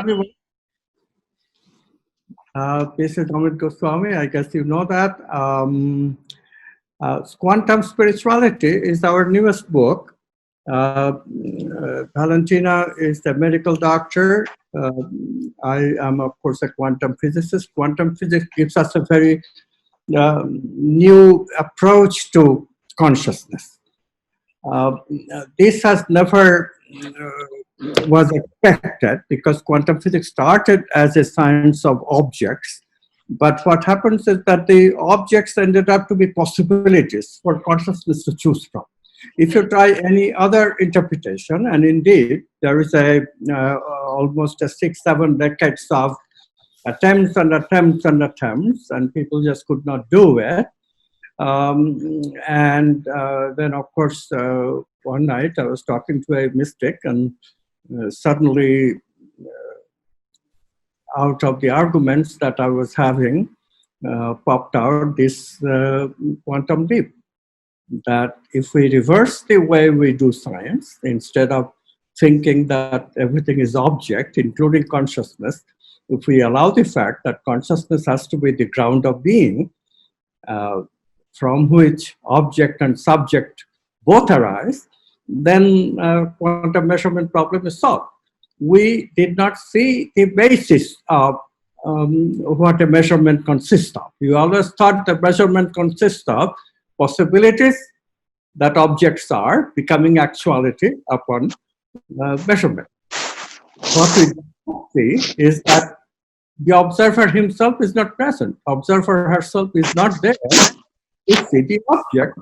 everyone. This is Amit Goswami. I guess you know that. Quantum Spirituality is our newest book. Valentina is a medical doctor. I am, of course, a quantum physicist. Quantum physics gives us a very new approach to consciousness. This has never was expected because quantum physics started as a science of objects. But what happens is that the objects ended up to be possibilities for consciousness to choose from. If you try any other interpretation, and indeed there is almost 6-7 decades of attempts, and people just could not do it. Then, of course, one night I was talking to a mystic, and suddenly, out of the arguments that I was having, popped out this quantum leap. That if we reverse the way we do science, instead of thinking that everything is object, including consciousness, if we allow the fact that consciousness has to be the ground of being, from which object and subject both arise, then quantum measurement problem is solved. We did not see the basis of what a measurement consists of. You always thought the measurement consists of possibilities that objects are becoming actuality upon measurement. What we see is that the observer himself is not present. Observer herself is not there. It's the object,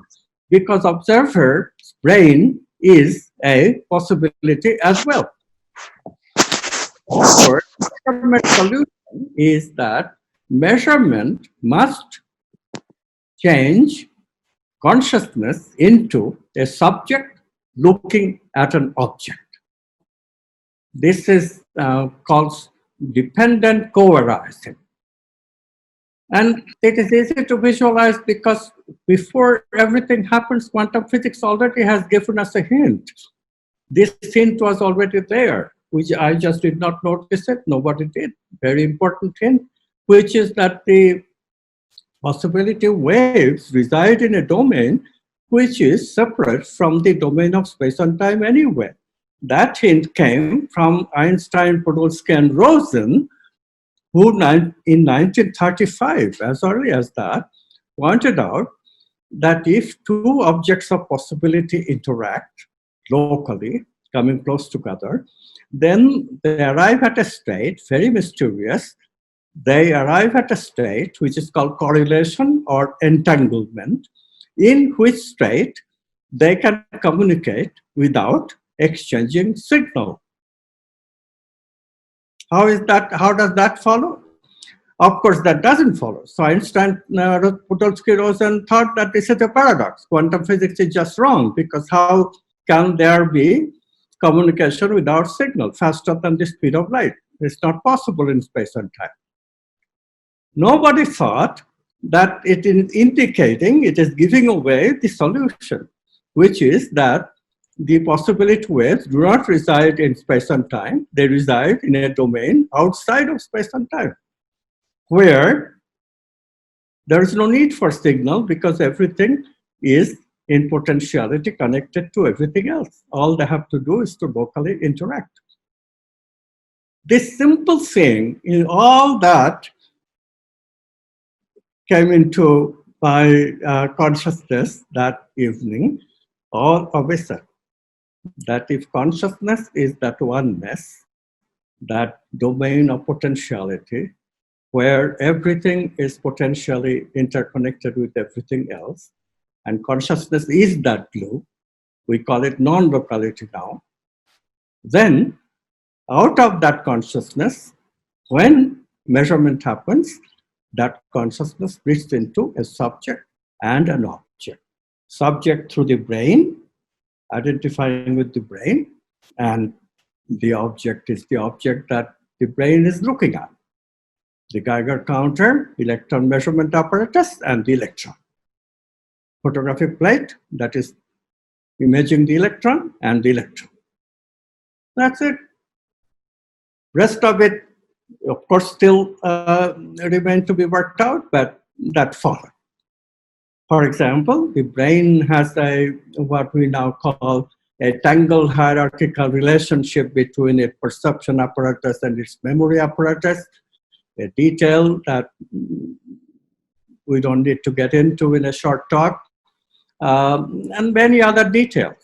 because observer's brain is a possibility as well. Therefore, measurement solution is that measurement must change consciousness into a subject looking at an object. This is called dependent co-arising. And it is easy to visualize because before everything happens, quantum physics already has given us a hint. This hint was already there, which I just did not notice it. Nobody did. Very important hint, which is that the possibility waves reside in a domain which is separate from the domain of space and time anyway. That hint came from Einstein, Podolsky, and Rosen, who in 1935, as early as that, pointed out that if two objects of possibility interact locally, coming close together, then they arrive at a state, very mysterious, they arrive at a state which is called correlation or entanglement, in which state they can communicate without exchanging signal. How does that follow? Of course, that doesn't follow. So Einstein, Podolsky, Rosen thought that this is a paradox. Quantum physics is just wrong, because how can there be communication without signal faster than the speed of light? It's not possible in space and time. Nobody thought that it is indicating, it is giving away the solution, which is that the possibility waves do not reside in space and time, they reside in a domain outside of space and time, where there is no need for signal because everything is in potentiality connected to everything else. All they have to do is to locally interact. This simple thing, in all that came into my consciousness that evening, all of a sudden, that if consciousness is that oneness, that domain of potentiality, where everything is potentially interconnected with everything else, and consciousness is that glue, we call it non-locality now, then out of that consciousness, when measurement happens, that consciousness splits into a subject and an object. Subject through the brain, identifying with the brain, and the object is the object that the brain is looking at. The Geiger counter, electron measurement apparatus, and the electron. Photographic plate, that is imaging the electron and the electron. That's it. Rest of it, of course, still remain to be worked out, but that follows. For example, the brain has a what we now call a tangled hierarchical relationship between its perception apparatus and its memory apparatus, a detail that we don't need to get into in a short talk, and many other details.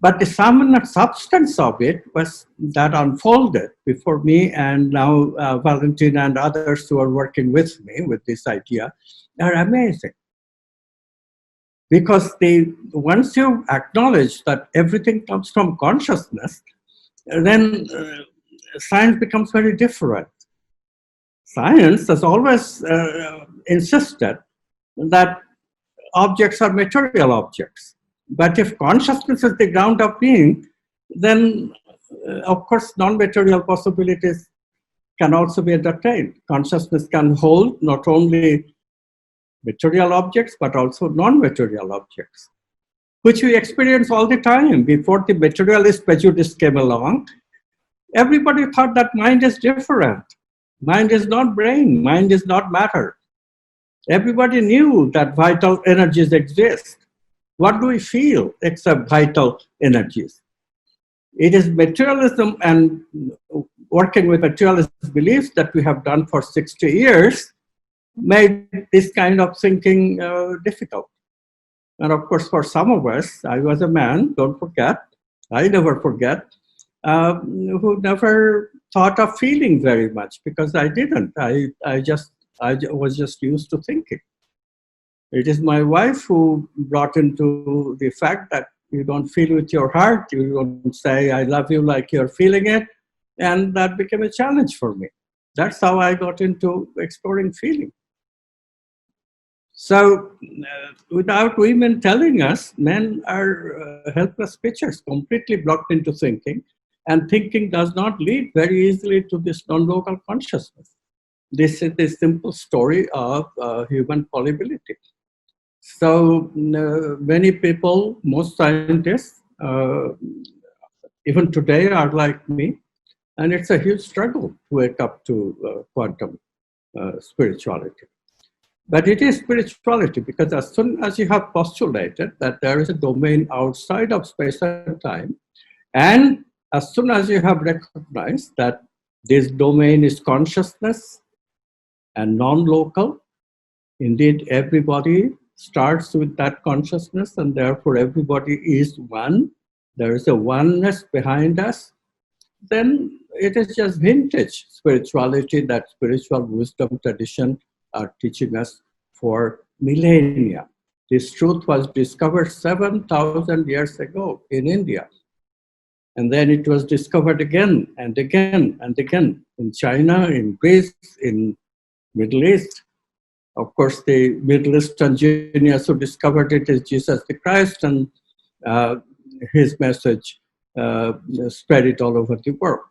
But the sum and substance of it was that unfolded before me, and now Valentina and others who are working with me with this idea are amazing. Because once you acknowledge that everything comes from consciousness, then science becomes very different. Science has always insisted that objects are material objects. But if consciousness is the ground of being, then of course non-material possibilities can also be entertained. Consciousness can hold not only material objects, but also non-material objects, which we experience all the time. Before the materialist prejudice came along, everybody thought that mind is different. Mind is not brain, mind is not matter. Everybody knew that vital energies exist. What do we feel except vital energies? It is materialism and working with materialist beliefs that we have done for 60 years made this kind of thinking difficult. And of course, for some of us, I was a man, don't forget, I never forget, who never thought of feeling very much, because I didn't. I was just used to thinking. It is my wife who brought into the fact that you don't feel with your heart, you don't say, I love you like you're feeling it. And that became a challenge for me. That's how I got into exploring feeling. So without women telling us, men are helpless creatures, completely blocked into thinking. And thinking does not lead very easily to this non-local consciousness. This is the simple story of human fallibility. So many people, most scientists, even today are like me, and it's a huge struggle to wake up to quantum spirituality. But it is spirituality because as soon as you have postulated that there is a domain outside of space and time, and as soon as you have recognized that this domain is consciousness and non-local, indeed everybody starts with that consciousness and therefore everybody is one, there is a oneness behind us, then it is just vintage spirituality that spiritual wisdom tradition are teaching us for millennia. This truth was discovered 7,000 years ago in India. And then it was discovered again and again and again in China, in Greece, in Middle East. Of course, the Middle Eastern genius who discovered it is Jesus the Christ, and his message spread it all over the world.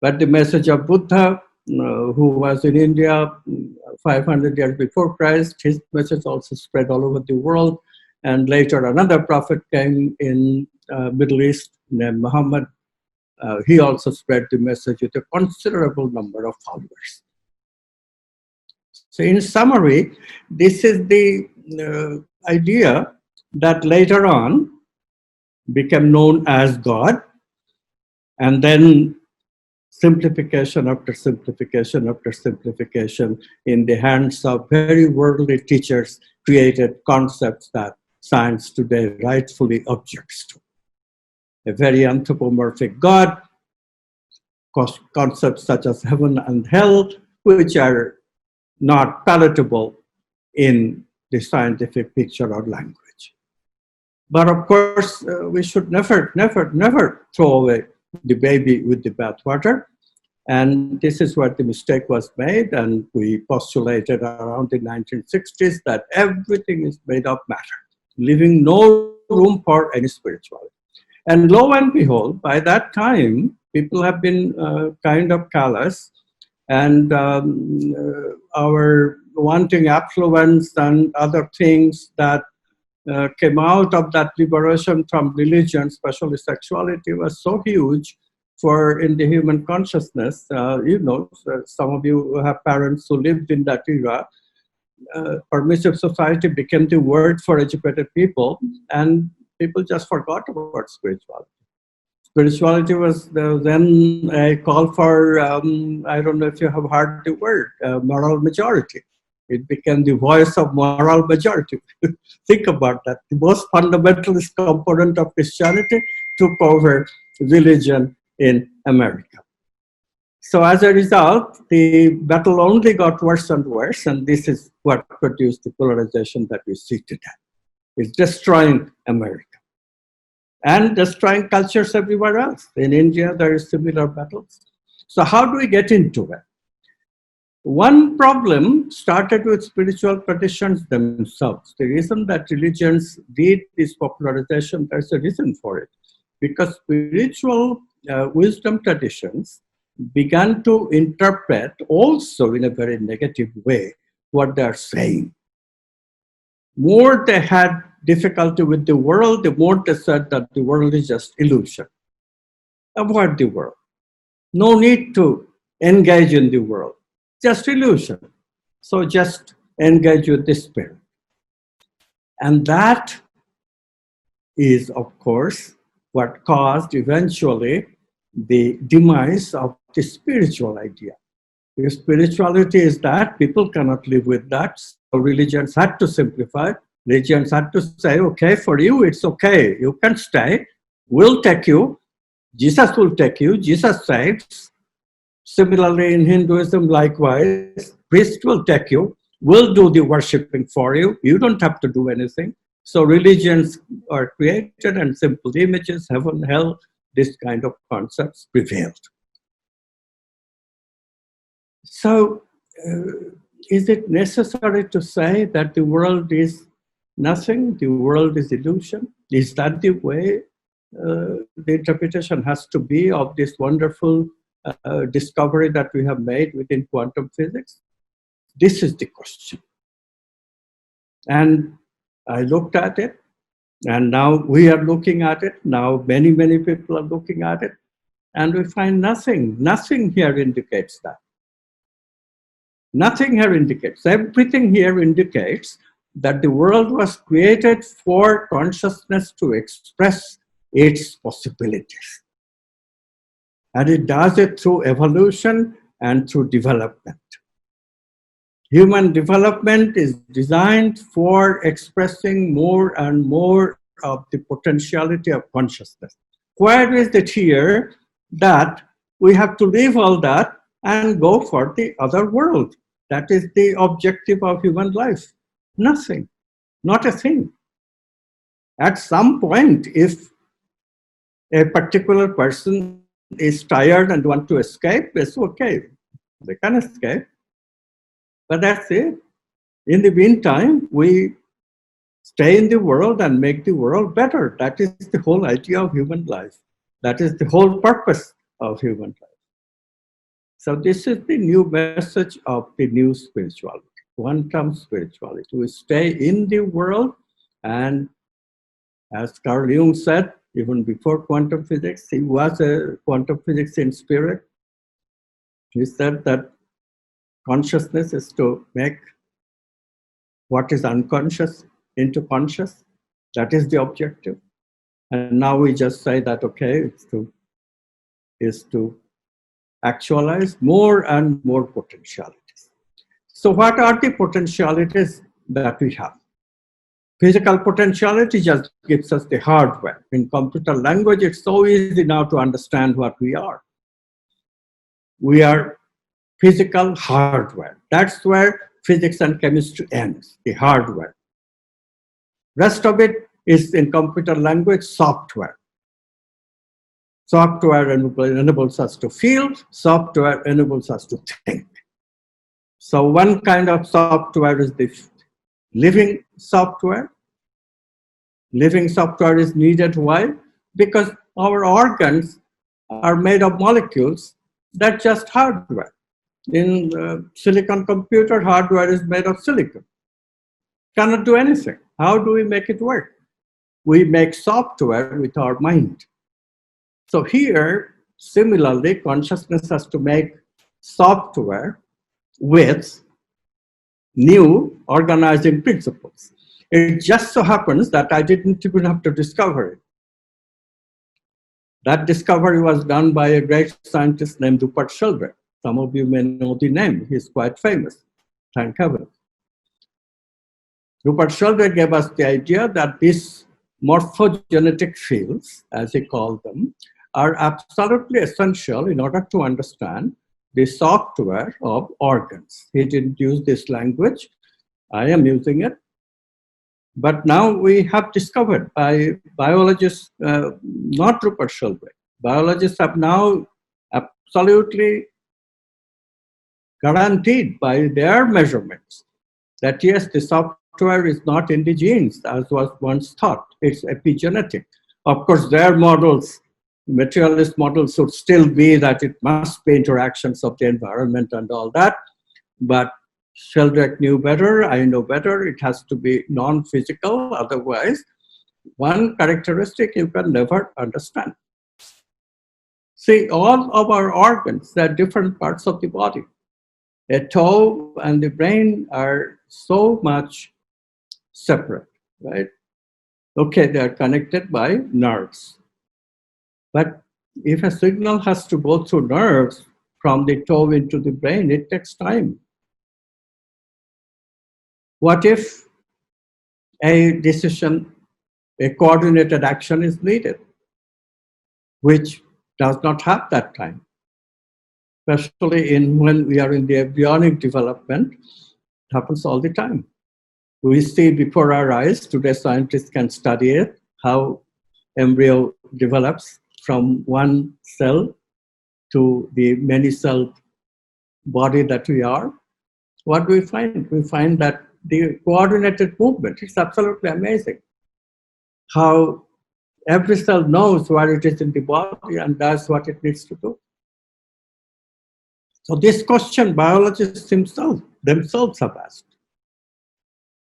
But the message of Buddha, who was in India 500 years before Christ, his message also spread all over the world. And later another prophet came in Middle East named Muhammad. He also spread the message with a considerable number of followers. So in summary, this is the idea that later on became known as God, and then simplification after simplification after simplification in the hands of very worldly teachers created concepts that science today rightfully objects to. A very anthropomorphic God, concepts such as heaven and hell, which are not palatable in the scientific picture or language. But of course, we should never, never, never throw away the baby with the bathwater. And this is where the mistake was made. And we postulated around the 1960s that everything is made of matter, leaving no room for any spirituality. And lo and behold, by that time, people have been kind of callous, and our wanting affluence and other things that came out of that liberation from religion, especially sexuality, was so huge for in the human consciousness. Some of you have parents who lived in that era. Permissive society became the word for educated people, and people just forgot about spirituality. Spirituality was then a call for, I don't know if you have heard the word, moral majority. It became the voice of moral majority. Think about that. The most fundamentalist component of Christianity took over religion in America. So as a result, the battle only got worse and worse, and this is what produced the polarization that we see today. It's destroying America and destroying cultures everywhere else. In India, there is similar battles. So how do we get into it? One problem started with spiritual traditions themselves. The reason that religions did this popularization, there's a reason for it. Because spiritual wisdom traditions began to interpret also in a very negative way what they're saying. More they had difficulty with the world, the more they said that the world is just illusion. Avoid the world. No need to engage in the world. Just illusion. So just engage with the spirit. And that is, of course, what caused eventually the demise of the spiritual idea. If spirituality is that, people cannot live with that. So religions had to simplify. Religions had to say, okay, for you, it's okay. You can stay. We'll take you. Jesus will take you. Jesus saves. Similarly, in Hinduism, likewise, priest will take you. We'll do the worshipping for you. You don't have to do anything. So religions are created and simple images, heaven, hell, this kind of concepts prevailed. So is it necessary to say that the world is nothing, the world is illusion? Is that the way the interpretation has to be of this wonderful discovery that we have made within quantum physics? This is the question. And I looked at it, and now we are looking at it. Now many, many people are looking at it, and we find nothing. Nothing here indicates that. Nothing here indicates. Everything here indicates that the world was created for consciousness to express its possibilities. And it does it through evolution and through development. Human development is designed for expressing more and more of the potentiality of consciousness. Where is it here that we have to leave all that and go for the other world? That is the objective of human life. Nothing, not a thing. At some point, if a particular person is tired and want to escape, it's okay. They can escape. But that's it. In the meantime, we stay in the world and make the world better. That is the whole idea of human life. That is the whole purpose of human life. So this is the new message of the new spirituality, quantum spirituality. We stay in the world, and as Carl Jung said, even before quantum physics, he was a quantum physics in spirit. He said that consciousness is to make what is unconscious into conscious. That is the objective. And now we just say that, okay, is to actualize more and more potentialities. So what are the potentialities that we have? Physical potentiality just gives us the hardware. In computer language, it's so easy now to understand what we are. We are physical hardware. That's where physics and chemistry ends, the hardware. Rest of it is, in computer language, software. Software enables us to feel, software enables us to think. So one kind of software is the living software. Living software is needed. Why? Because our organs are made of molecules. That's just hardware. In silicon computer, hardware is made of silicon. Cannot do anything. How do we make it work? We make software with our mind. So here, Similarly, consciousness has to make software with new organizing principles. It just so happens that I didn't even have to discover it. That discovery was done by a great scientist named Rupert Sheldrake. Some of you may know the name. He's quite famous. Thank heaven. Rupert Sheldrake gave us the idea that these morphogenetic fields, as he called them, are absolutely essential in order to understand the software of organs. He didn't use this language. I am using it. But now we have discovered by biologists, not Rupert Sheldrake, biologists have now absolutely guaranteed by their measurements that yes, the software is not in the genes as was once thought. It's epigenetic. Of course, their models, materialist models, should still be that it must be interactions of the environment and all that. But Sheldrake knew better, I know better. It has to be non-physical. Otherwise, one characteristic you can never understand. See, all of our organs, they're different parts of the body. A toe and the brain are so much separate, right? Okay, they are connected by nerves. But if a signal has to go through nerves from the toe into the brain, it takes time. What if a decision, a coordinated action is needed, which does not have that time? Especially when we are in the embryonic development, it happens all the time. We see before our eyes, today scientists can study it, how embryo develops from one cell to the many-celled body that we are. What do we find? We find that the coordinated movement is absolutely amazing. How every cell knows where it is in the body and does what it needs to do. So this question biologists themselves have asked.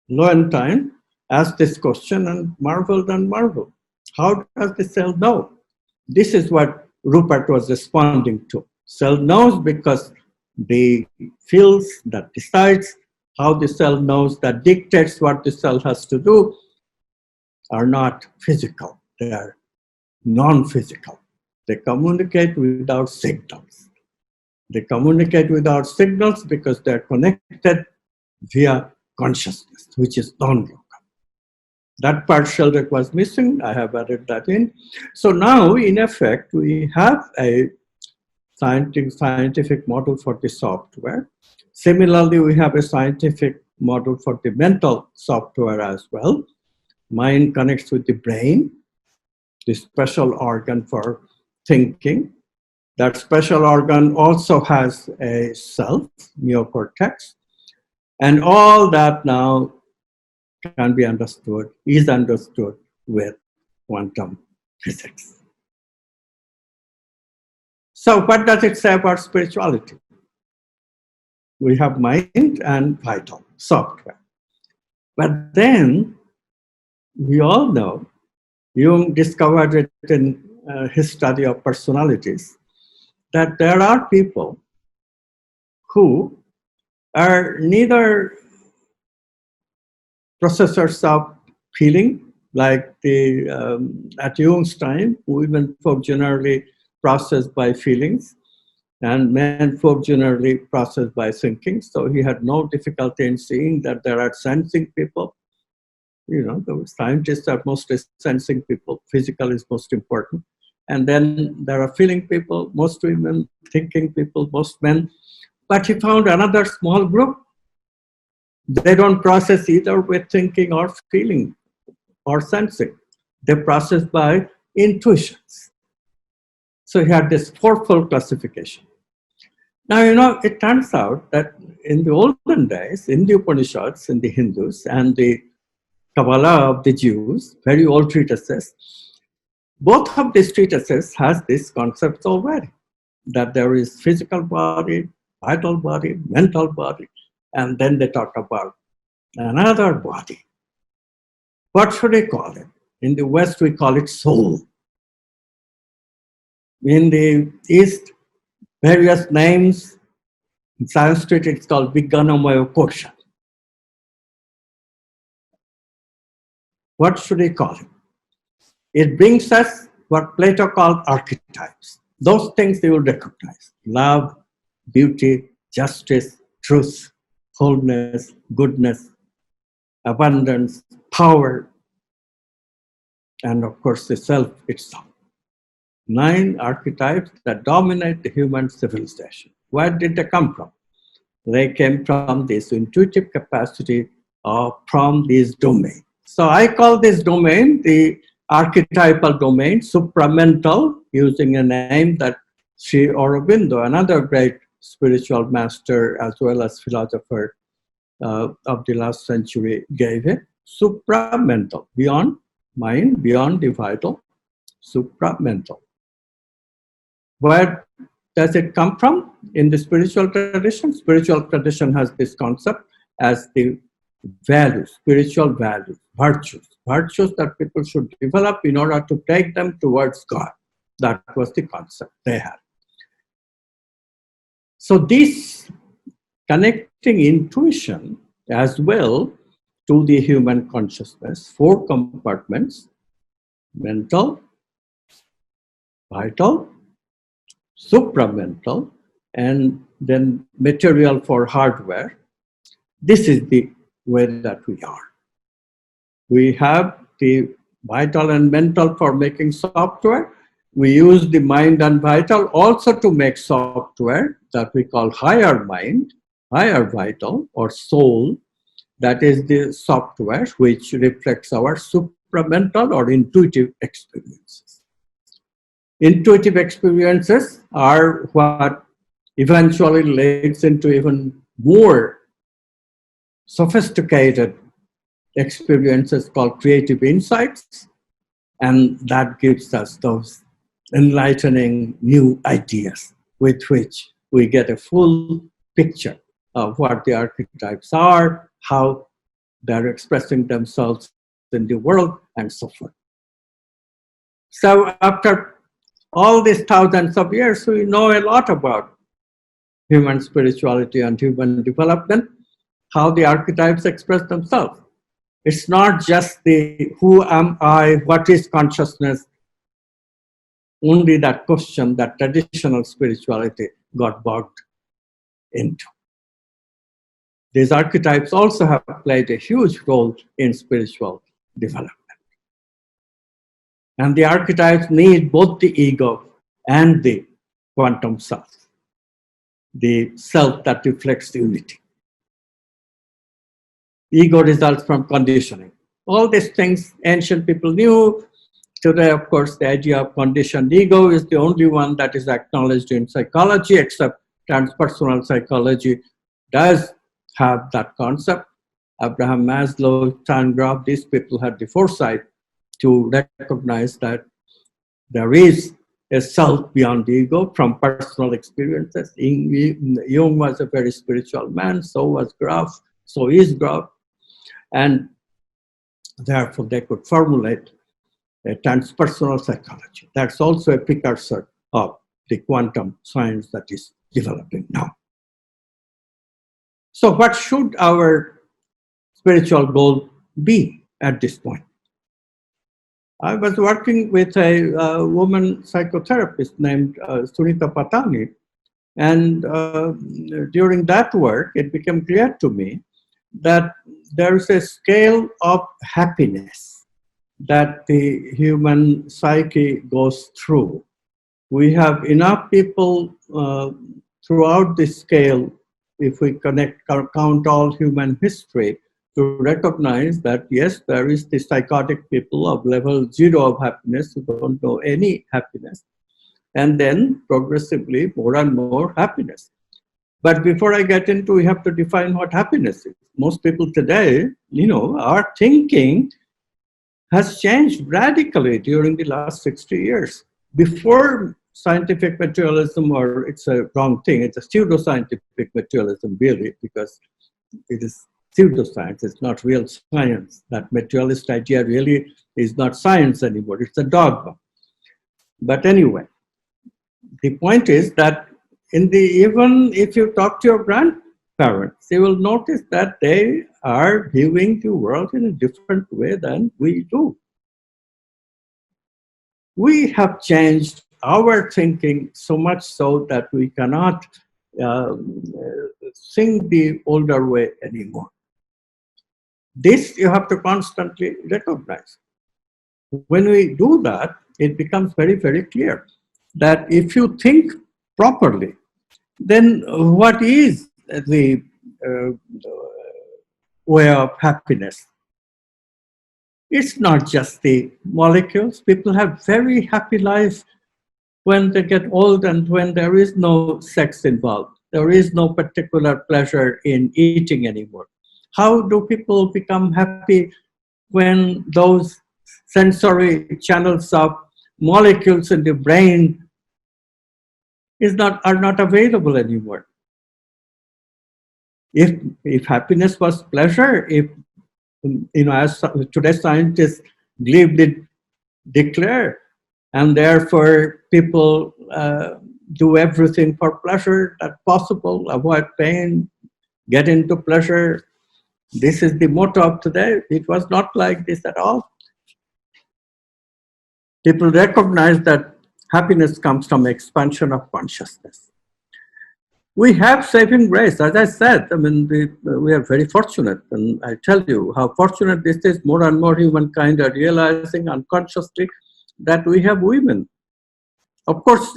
Lowenthal asked this question and marveled and marveled. How does the cell know? This is what Rupert was responding to. Cell knows because the fields that decides how the cell knows, that dictates what the cell has to do, are not physical. They are non-physical. They communicate without signals. They communicate without signals because they're connected via consciousness, which is non-local. That part Sheldrake was missing. I have added that in. So now, in effect, we have a scientific model for the software. Similarly, we have a scientific model for the mental software as well. Mind connects with the brain, the special organ for thinking. That special organ also has a self, neocortex. And all that now can be understood, is understood with quantum physics. So what does it say about spirituality? We have mind and vital, software. But then we all know, Jung discovered it in his study of personalities, that there are people who are neither processors of feeling, like at Jung's time, women folk generally processed by feelings, and men folk generally processed by thinking. So he had no difficulty in seeing that there are sensing people. You know, the scientists are mostly sensing people. Physical is most important. And then there are feeling people, most women, thinking people, most men. But he found another small group. They don't process either with thinking or feeling or sensing. They process by intuitions. So he had this fourfold classification. Now, you know, it turns out that in the olden days, in the Upanishads, in the Hindus, and the Kabbalah of the Jews, very old treatises, both of these treatises has these concepts already, that there is physical body, vital body, mental body, and then they talk about another body. What should we call it? In the West, we call it soul. In the East, various names. In Sanskrit, it's called Vijnanamaya Kosha. What should we call it? It brings us what Plato called archetypes. Those things you will recognize: love, beauty, justice, truth, wholeness, goodness, abundance, power, and of course the self itself. 9 archetypes that dominate the human civilization. Where did they come from? They came from this intuitive capacity from this domain. So I call this domain the archetypal domain, supramental, using a name that Sri Aurobindo, another great spiritual master as well as philosopher of the last century, gave it. Supramental, beyond mind, beyond the vital, supramental. Where does it come from? In the spiritual tradition, spiritual tradition has this concept as the values, spiritual values, virtues that people should develop in order to take them towards God. That was the concept they had. So this connecting intuition as well to the human consciousness, 4 compartments: mental, vital, supramental, and then material for hardware. This is the way that we are. We have the vital and mental for making software. We use the mind and vital also to make software that we call higher mind, higher vital, or soul. That is the software which reflects our supramental or intuitive experiences. Intuitive experiences are what eventually leads into even more sophisticated experiences called creative insights, and that gives us those enlightening new ideas with which we get a full picture of what the archetypes are, how they're expressing themselves in the world, and so forth. So after all these thousands of years, we know a lot about human spirituality and human development, how the archetypes express themselves. It's not just the who am I, what is consciousness, only that question that traditional spirituality got bogged into. These archetypes also have played a huge role in spiritual development. And the archetypes need both the ego and the quantum self, the self that reflects unity. Ego results from conditioning. All these things ancient people knew. Today, of course, the idea of conditioned ego is the only one that is acknowledged in psychology, except transpersonal psychology does have that concept. Abraham Maslow, Stan Grof, these people had the foresight to recognize that there is a self beyond the ego from personal experiences. Jung was a very spiritual man, so was Grof, so is Grof, and therefore they could formulate a transpersonal psychology. That's also a precursor of the quantum science that is developing now. So what should our spiritual goal be at this point? I was working with a woman psychotherapist named Sunita Patani, and during that work, it became clear to me that there is a scale of happiness that the human psyche goes through. We have enough people throughout this scale, if we count all human history, to recognize that yes, there is the psychotic people of level 0 of happiness who don't know any happiness, and then progressively more and more happiness. But before I get into, we have to define what happiness is. Most people today, our thinking has changed radically during the last 60 years. Before scientific materialism, or it's a wrong thing, it's a pseudo-scientific materialism really, because it is pseudoscience, it's not real science. That materialist idea really is not science anymore, it's a dogma. But anyway, the point is that even if you talk to your grandparents, you will notice that they are viewing the world in a different way than we do. We have changed our thinking so much so that we cannot think the older way anymore. This you have to constantly recognize. When we do that, it becomes very, very clear that if you think properly, then what is the uh, way of happiness? It's not just the molecules. People have very happy lives when they get old and when there is no sex involved. There is no particular pleasure in eating anymore. How do people become happy when those sensory channels of molecules in the brain are not available anymore? If happiness was pleasure, if as today's scientists glibly declare, and therefore people do everything for pleasure that's possible, avoid pain, get into pleasure. This is the motto of today. It was not like this at all. People recognize that happiness comes from expansion of consciousness. We have saving grace, as I said. I mean, we are very fortunate, and I tell you how fortunate this is. More and more humankind are realizing unconsciously that we have women. Of course,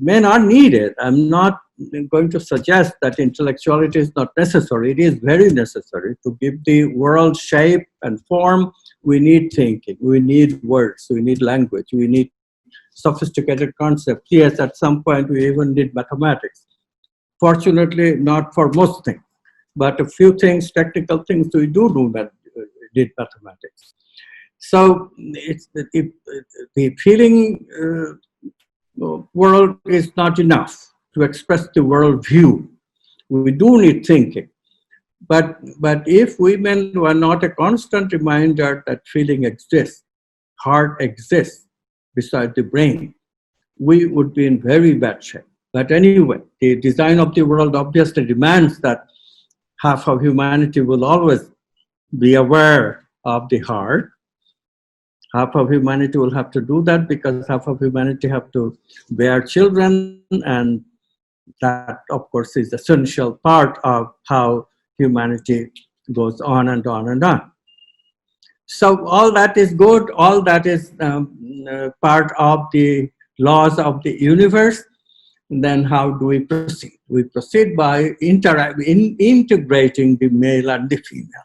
men are needed. I'm not going to suggest that intellectuality is not necessary. It is very necessary to give the world shape and form. We need thinking. We need words. We need language. We need sophisticated concepts. Yes, at some point we even need mathematics. Fortunately, not for most things, but a few things, technical things, we did mathematics. So it's the feeling world is not enough to express the world view. We do need thinking. But if women were not a constant reminder that feeling exists, heart exists beside the brain, we would be in very bad shape. But anyway, the design of the world obviously demands that half of humanity will always be aware of the heart. Half of humanity will have to do that because half of humanity have to bear children, and that, of course, is essential part of how humanity goes on and on and on. So all that is good, all that is part of the laws of the universe. Then how do we proceed? We proceed by integrating the male and the female.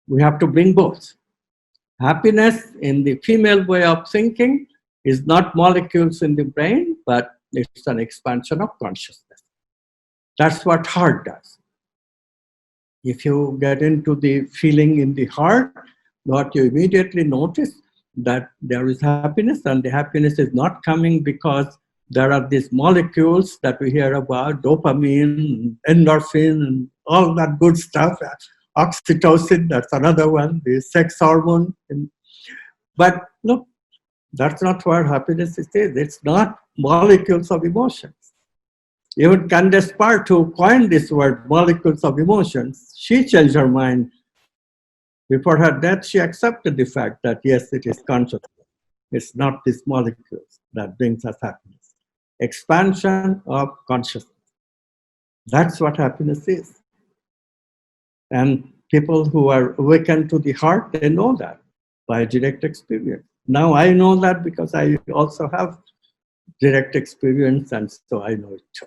We have to bring both. Happiness in the female way of thinking is not molecules in the brain, but it's an expansion of consciousness. That's what heart does. If you get into the feeling in the heart, what you immediately notice that there is happiness, and the happiness is not coming because there are these molecules that we hear about, dopamine, endorphin, and all that good stuff. Oxytocin, that's another one, the sex hormone. But look, that's not where happiness is. It's not molecules of emotions. Even Candace Park, who coined this word, molecules of emotions, she changed her mind. Before her death, she accepted the fact that, yes, it is consciousness. It's not these molecules that brings us happiness. Expansion of consciousness. That's what happiness is. And people who are awakened to the heart, they know that by direct experience. Now I know that because I also have direct experience, and so I know it too.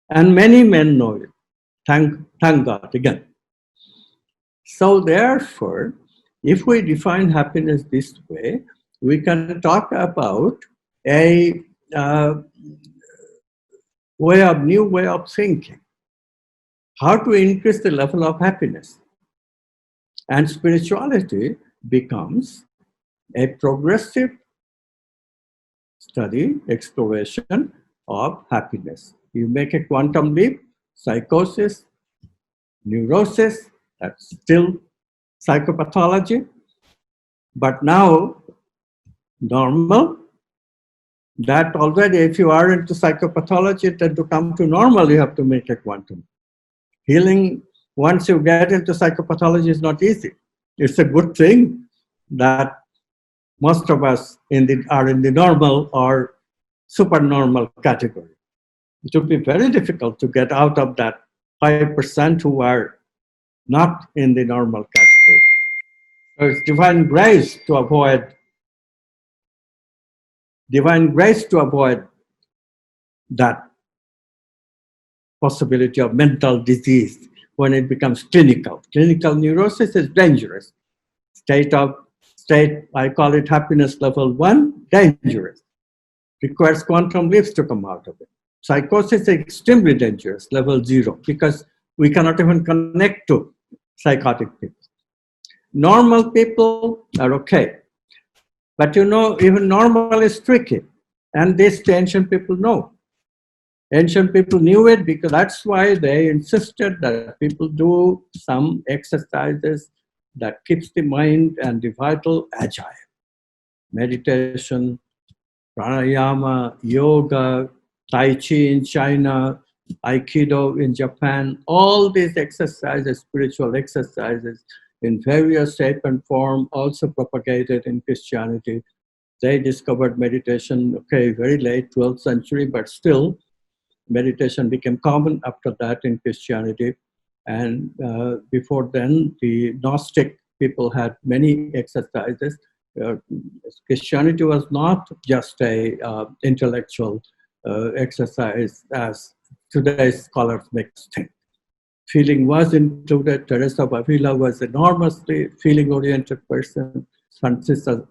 And many men know it. Thank God again. So therefore, if we define happiness this way, we can talk about a new way of thinking. How to increase the level of happiness. And spirituality becomes a progressive study, exploration of happiness. You make a quantum leap, psychosis, neurosis, that's still psychopathology, but now normal, That already, if you are into psychopathology, then to come to normal, you have to make a quantum. Healing, once you get into psychopathology, is not easy. It's a good thing that most of us are in the normal or supernormal category. It would be very difficult to get out of that 5% who are not in the normal category. So it's divine grace to avoid that possibility of mental disease when it becomes clinical. Clinical neurosis is dangerous. State, I call it happiness level 1, dangerous. Requires quantum leaps to come out of it. Psychosis is extremely dangerous, level 0, because we cannot even connect to psychotic people. Normal people are okay. But even normal is tricky. And this the ancient people know. Ancient people knew it because that's why they insisted that people do some exercises that keeps the mind and the vital agile. Meditation, pranayama, yoga, tai chi in China, aikido in Japan, all these exercises, spiritual exercises in various shape and form, also propagated in Christianity. They discovered meditation, very late 12th century, but still meditation became common after that in Christianity. And before then, the Gnostic people had many exercises. Christianity was not just a intellectual exercise as today's scholars make us think. Feeling was included. Teresa of Avila was enormously feeling-oriented person. Francis of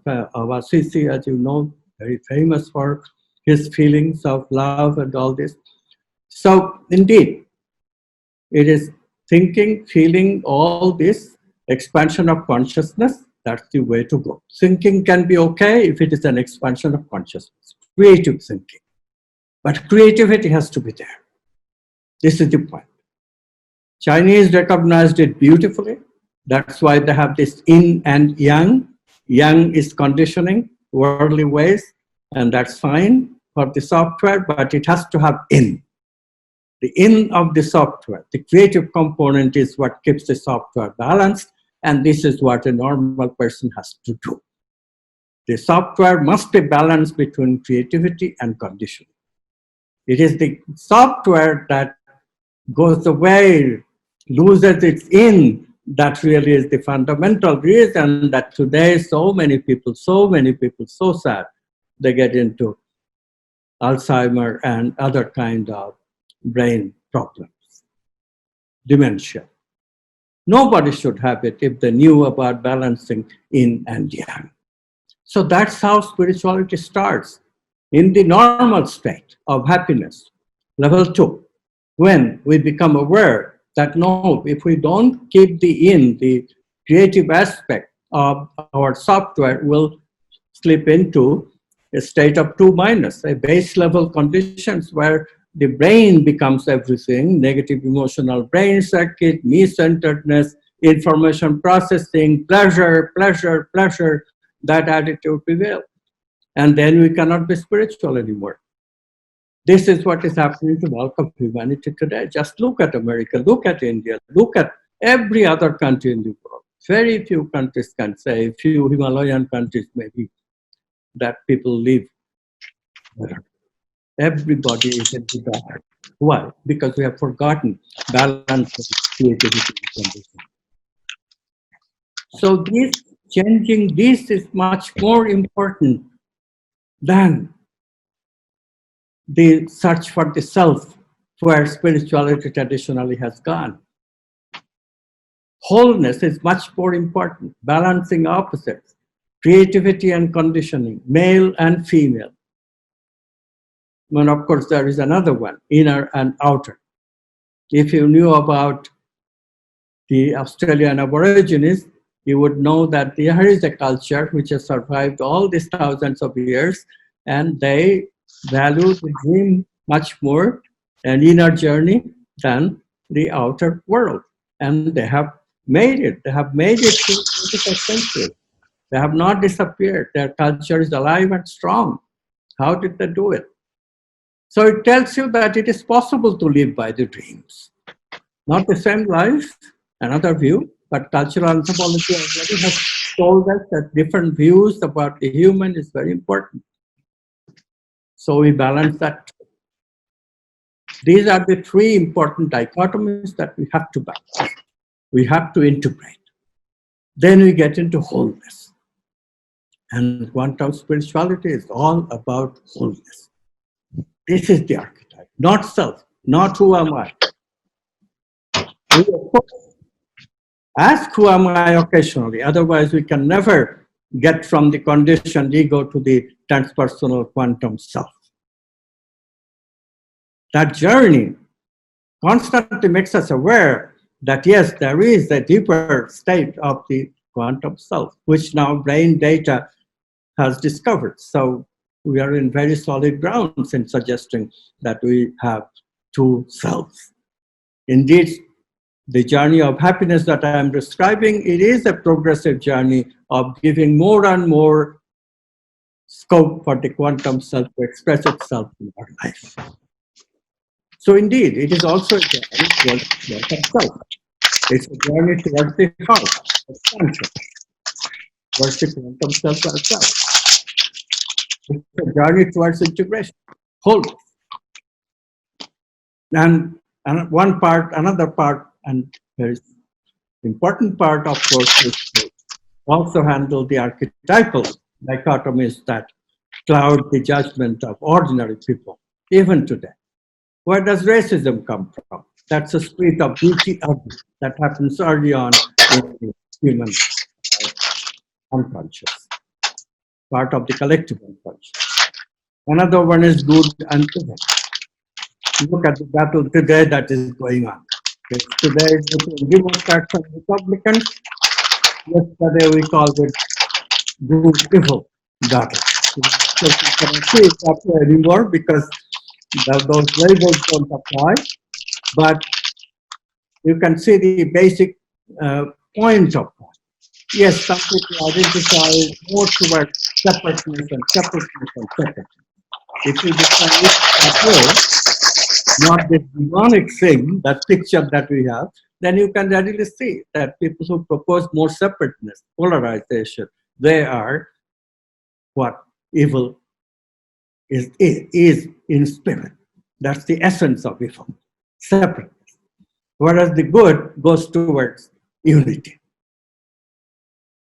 Assisi, as you know, very famous for his feelings of love and all this. So indeed, it is thinking, feeling, all this expansion of consciousness. That's the way to go. Thinking can be okay if it is an expansion of consciousness, creative thinking. But creativity has to be there. This is the point. Chinese recognized it beautifully. That's why they have this yin and yang. Yang is conditioning, worldly ways, and that's fine for the software, but it has to have yin. The yin of the software, the creative component, is what keeps the software balanced, and this is what a normal person has to do. The software must be balanced between creativity and conditioning. It is the software that goes away, loses its yin. That really is the fundamental reason that today so many people, so sad, they get into Alzheimer and other kind of brain problems, dementia. Nobody should have it if they knew about balancing yin and yang. So that's how spirituality starts, in the normal state of happiness, level 2, when we become aware that no, if we don't keep the yin, the creative aspect of our software, will slip into a state of 2 minus, a base level conditions where the brain becomes everything, negative emotional brain circuit, me-centeredness, information processing, pleasure, that attitude prevails. And then we cannot be spiritual anymore. This is what is happening to bulk of humanity today. Just look at America, look at India, look at every other country in the world. Very few countries can say, few Himalayan countries maybe, that people live better. Everybody is in the dark. Why? Because we have forgotten balance of creativity and condition. So this changing this is much more important than the search for the self, where spirituality traditionally has gone. Wholeness is much more important, balancing opposites, creativity and conditioning, male and female. And of course, there is another one, inner and outer. If you knew about the Australian Aborigines, you would know that there is a culture which has survived all these thousands of years, and they value the dream much more, an inner journey, than the outer world. And they have made it. They have made it to the 21st century. They have not disappeared. Their culture is alive and strong. How did they do it? So it tells you that it is possible to live by the dreams. Not the same life, another view, but cultural anthropology already has told us that different views about the human is very important. So we balance that. These are the three important dichotomies that we have to balance. We have to integrate. Then we get into wholeness. And quantum spirituality is all about wholeness. This is the archetype, not self, not who am I. We, of course, ask who am I occasionally, otherwise we can never get from the conditioned ego to the transpersonal quantum self. That journey constantly makes us aware that yes, there is a deeper state of the quantum self, which now brain data has discovered. So we are in very solid grounds in suggesting that we have two selves. Indeed, the journey of happiness that I am describing, it is a progressive journey of giving more and more scope for the quantum self to express itself in our life. So indeed, it is also a journey towards quantum self. It's a journey towards the heart, expansion, towards the quantum self ourselves. It's a journey towards integration, wholeness. And another part, and very important part, of course, is to also handle the archetypal dichotomies that cloud the judgment of ordinary people, even today. Where does racism come from? That's a spirit of beauty that happens early on in the human unconscious, part of the collective unconscious. Another one is good and evil. Look at the battle today that is going on. Today, between Democrats and Republicans, yesterday we called it good evil battle. So you cannot see it that way anymore because those labels don't apply, but you can see the basic point of that. Yes, some people identify more towards separateness and separateness and separateness. If you define it that way, not this demonic thing, that picture that we have, then you can readily see that people who propose more separateness, polarization, they are what evil is in spirit. That's the essence of evil, separateness. Whereas the good goes towards unity.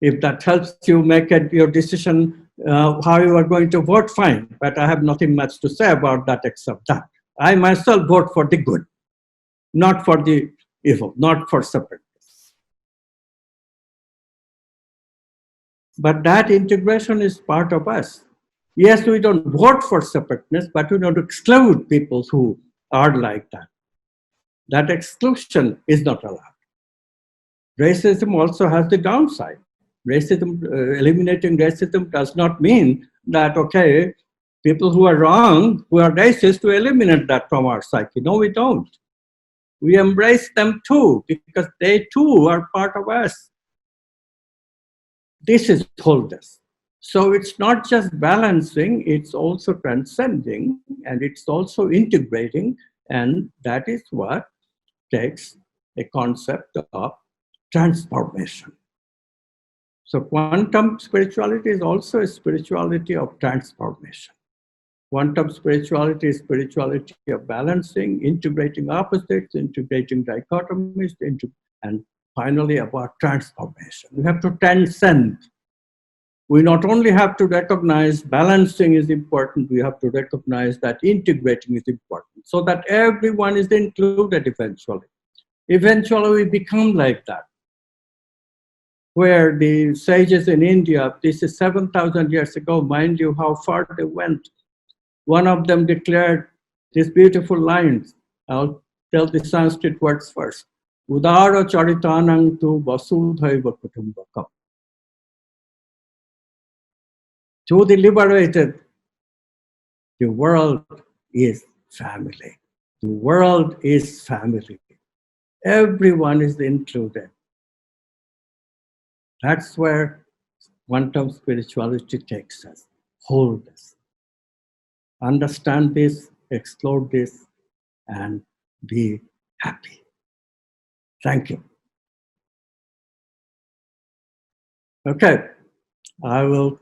If that helps you make your decision how you are going to vote, fine. But I have nothing much to say about that except that. I myself vote for the good, not for the evil, not for separateness. But that integration is part of us. Yes, we don't vote for separateness, but we don't exclude people who are like that. That exclusion is not allowed. Racism also has the downside. Racism, eliminating racism does not mean that, okay, people who are wrong, who are racist, we eliminate that from our psyche. No, we don't. We embrace them too, because they too are part of us. This is wholeness. So it's not just balancing, it's also transcending, and it's also integrating, and that is what takes a concept of transformation. So quantum spirituality is also a spirituality of transformation. Quantum spirituality is spirituality of balancing, integrating opposites, integrating dichotomies, and finally about transformation. We have to transcend. We not only have to recognize balancing is important, we have to recognize that integrating is important so that everyone is included eventually. Eventually we become like that. Where the sages in India, this is 7,000 years ago, mind you how far they went. One of them declared these beautiful lines. I'll tell the Sanskrit words first. Udara charitanang tu vasudhaiva kutumbakam. To the liberated, the world is family. The world is family. Everyone is included. That's where quantum spirituality takes us, wholeness. understand this, explore this, and be happy. Thank you. Okay, I will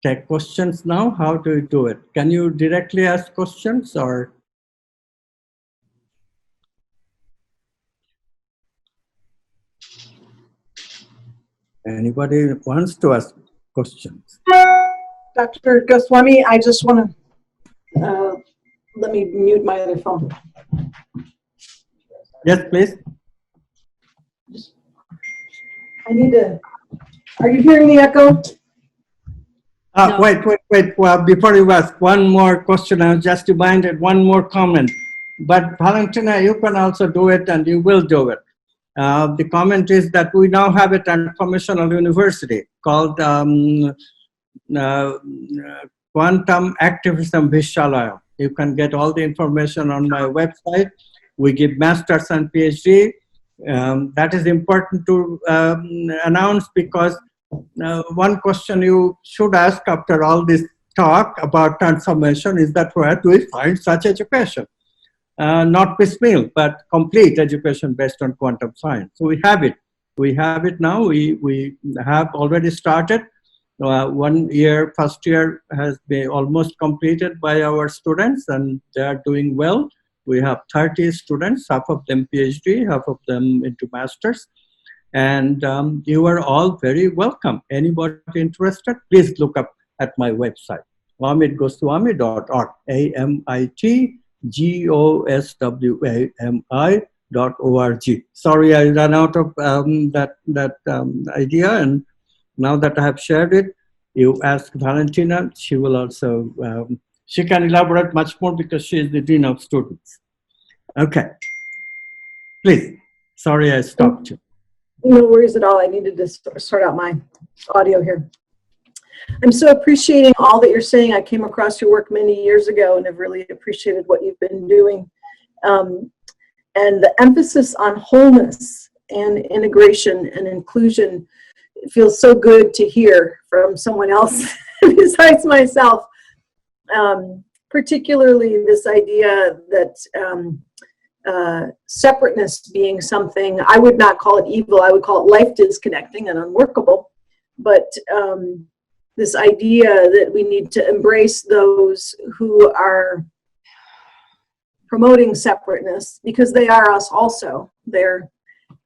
take questions now. How do you do it? Can you directly ask questions, or anybody wants to ask questions? Dr. Goswami, I just want to let me mute my other phone. Yes, please. I need to. Are you hearing the echo? No. Wait. Well, before you ask, one more question. I was just reminded, one more comment. But Valentina, you can also do it, and you will do it. The comment is that we now have a transformational university called Quantum Activism Vishalaya. You can get all the information on my website. We give masters and PhD. That is important to announce, because one question you should ask after all this talk about transformation is that where do we find such education? Not piecemeal, but complete education based on quantum science. So we have it. We have it now. We have already started. 1 year, first year has been almost completed by our students, and they are doing well. We have 30 students, half of them PhD, half of them into masters. And you are all very welcome. Anybody interested, please look up at my website, amitgoswami.org, AMITGOSWAMI.org. Sorry, I ran out of that idea, and now that I have shared it, you ask Valentina, she will also, she can elaborate much more because she is the Dean of Students. Okay, please. Sorry, I stopped you. No worries at all. I needed to sort out my audio here. I'm so appreciating all that you're saying. I came across your work many years ago and have really appreciated what you've been doing. And the emphasis on wholeness and integration and inclusion, it feels so good to hear from someone else besides myself. Particularly this idea that separateness being something, I would not call it evil, I would call it life disconnecting and unworkable. But this idea that we need to embrace those who are promoting separateness, because they are us also. They're,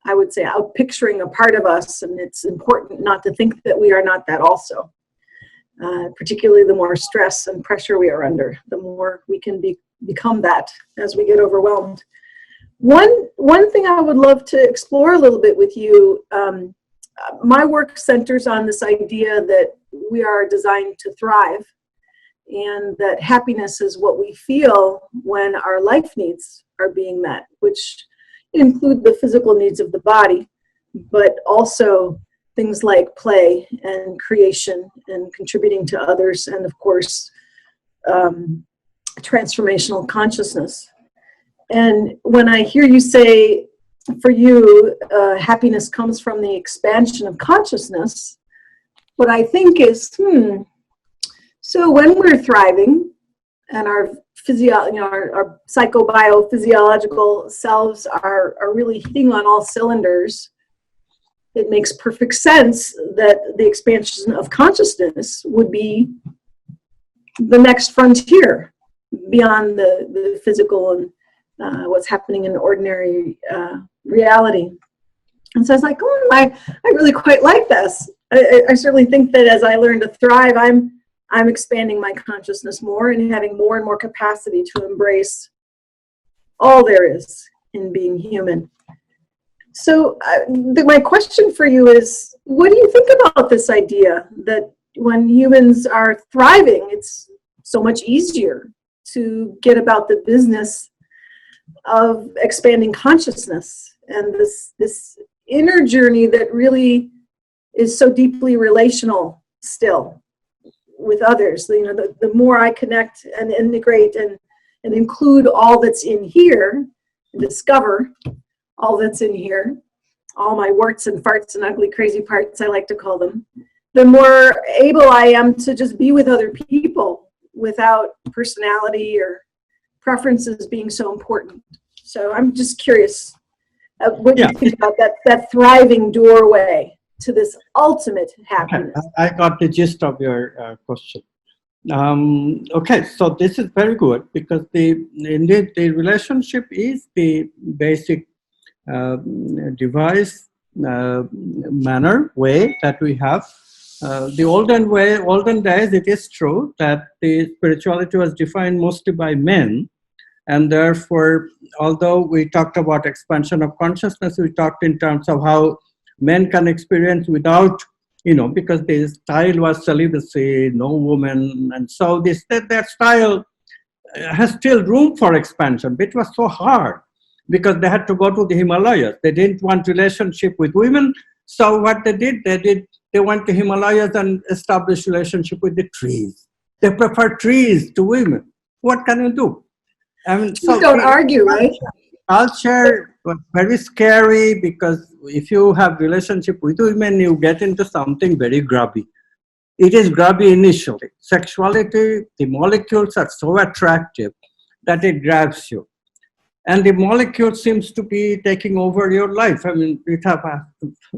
I would say, out picturing a part of us, and it's important not to think that we are not that also. Particularly the more stress and pressure we are under, the more we can become that as we get overwhelmed. One thing I would love to explore a little bit with you, my work centers on this idea that we are designed to thrive, and that happiness is what we feel when our life needs are being met, which include the physical needs of the body, but also things like play and creation and contributing to others, and of course, transformational consciousness. And when I hear you say, for you, happiness comes from the expansion of consciousness, what I think is, so when we're thriving and our our psychobiophysiological selves are really hitting on all cylinders, it makes perfect sense that the expansion of consciousness would be the next frontier beyond the physical and what's happening in ordinary reality. And so I was like, oh, I really quite like this. I certainly think that as I learn to thrive, I'm expanding my consciousness more and having more and more capacity to embrace all there is in being human. So my question for you is, what do you think about this idea that when humans are thriving, it's so much easier to get about the business of expanding consciousness and this inner journey that really is so deeply relational still with others? The more I connect and integrate and include all that's in here, and discover all that's in here, all my warts and farts and ugly crazy parts, I like to call them, the more able I am to just be with other people without personality or preferences being so important. So I'm just curious what you think about that thriving doorway to this ultimate happiness. Okay. I got the gist of your question. Okay, so this is very good because indeed the relationship is the basic device, manner, way that we have. The olden days, it is true that the spirituality was defined mostly by men, and therefore, although we talked about expansion of consciousness, we talked in terms of how men can experience without, because the style was celibacy, no woman, and so that style has still room for expansion, but it was so hard because they had to go to the Himalayas. They didn't want relationship with women, so what they went to Himalayas and established relationship with the trees. They prefer trees to women. What can you do? I mean, so don't argue, right? Culture was very scary because if you have relationship with women, you get into something very grubby. It is grubby initially. Sexuality, the molecules are so attractive that it grabs you. And the molecule seems to be taking over your life. I mean,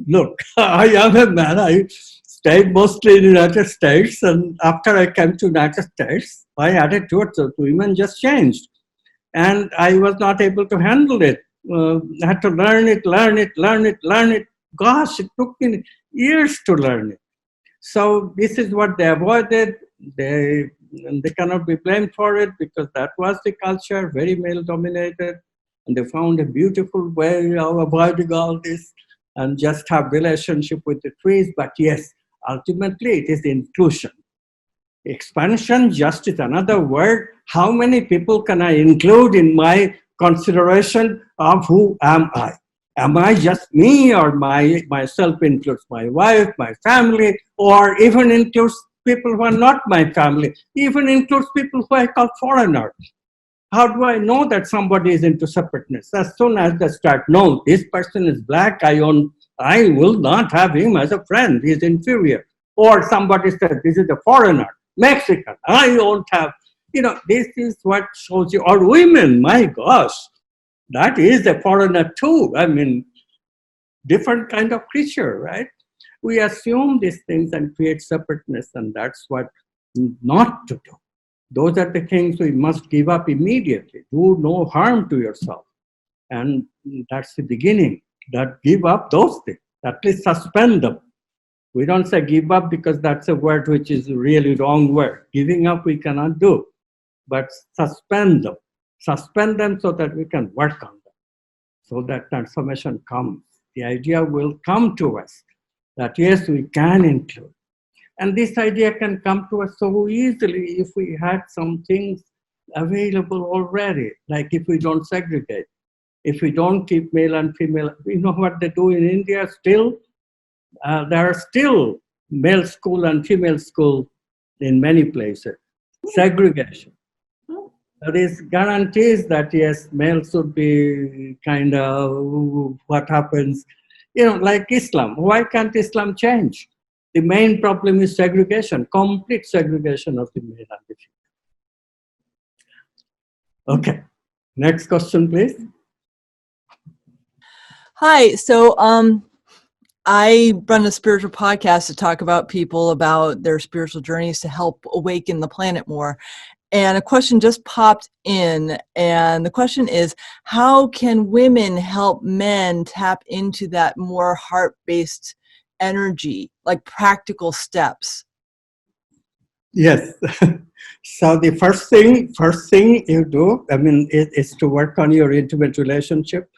look, I am a man. I stayed mostly in the United States. And after I came to the United States, my attitude to women just changed. And I was not able to handle it. I had to learn it. Gosh, it took me years to learn it. So this is what they avoided. They cannot be blamed for it because that was the culture, very male dominated. And they found a beautiful way of avoiding all this and just have relationship with the trees. But yes, ultimately it is inclusion. Expansion just is another word. How many people can I include in my consideration of who am I? Am I just me, or myself includes my wife, my family, or even includes people who are not my family, even includes people who I call foreigners? How do I know that somebody is into separateness? As soon as they start, no, this person is black, I will not have him as a friend, he's inferior. Or somebody said, this is a foreigner, Mexican, I won't have, this is what shows you. Or women, my gosh, that is a foreigner too. I mean, different kind of creature, right? We assume these things and create separateness, and that's what not to do. Those are the things we must give up immediately. Do no harm to yourself. And that's the beginning. That give up those things. At least suspend them. We don't say give up because that's a word which is a really wrong word. Giving up we cannot do. But suspend them. Suspend them so that we can work on them. So that transformation comes. The idea will come to us that yes, we can include. And this idea can come to us so easily if we had some things available already, like if we don't segregate, if we don't keep male and female. You know what they do in India still? There are still male school and female school in many places. Segregation. This guarantees that yes, males should be kind of what happens, like Islam. Why can't Islam change? The main problem is segregation, complete segregation of the male and the female. Okay, next question, please. Hi, so I run a spiritual podcast to talk about people about their spiritual journeys to help awaken the planet more. And a question just popped in, and the question is, how can women help men tap into that more heart-based energy, like practical steps? Yes. So the first thing you do, is to work on your intimate relationship.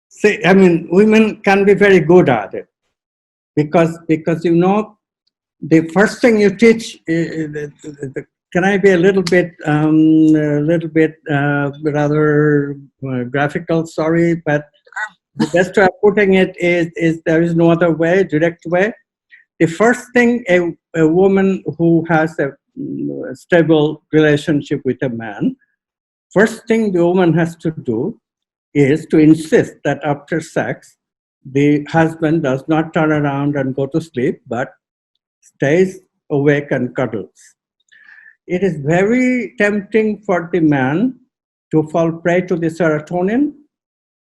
See, women can be very good at it because the first thing you teach. Can I be a little bit rather graphical? Sorry, but the best way of putting it is there is no other way, direct way. The first thing a woman who has a stable relationship with a man, first thing the woman has to do is to insist that after sex, the husband does not turn around and go to sleep, but stays awake and cuddles. it is very tempting for the man to fall prey to the serotonin.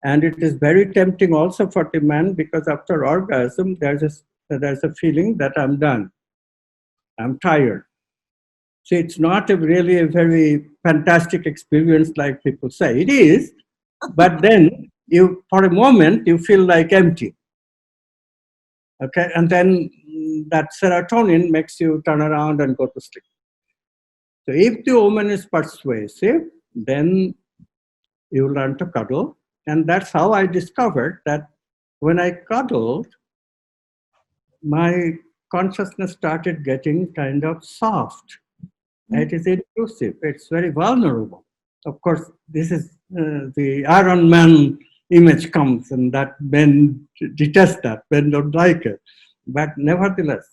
And it is very tempting also for the man because after orgasm, there's a feeling that I'm done. I'm tired. So it's not really a very fantastic experience like people say. It is, but then for a moment, you feel like empty. Okay, and then that serotonin makes you turn around and go to sleep. So if the woman is persuasive, then you learn to cuddle. And that's how I discovered that when I cuddled, my consciousness started getting kind of soft. It is intrusive. It's very vulnerable. Of course, this is the Iron Man image comes, and that men detest that. Men don't like it. But nevertheless,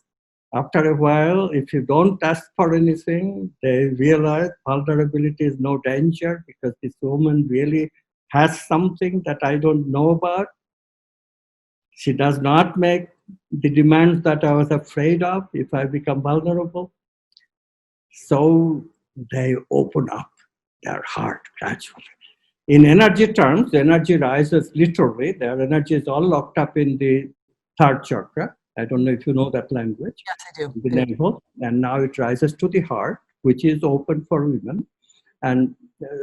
after a while, if you don't ask for anything, they realize vulnerability is no danger because this woman really has something that I don't know about. She does not make the demands that I was afraid of if I become vulnerable. So they open up their heart gradually. In energy terms, the energy rises literally. Their energy is all locked up in the third chakra. I don't know if you know that language. Yes, I do. The navel. And now it rises to the heart, which is open for women. And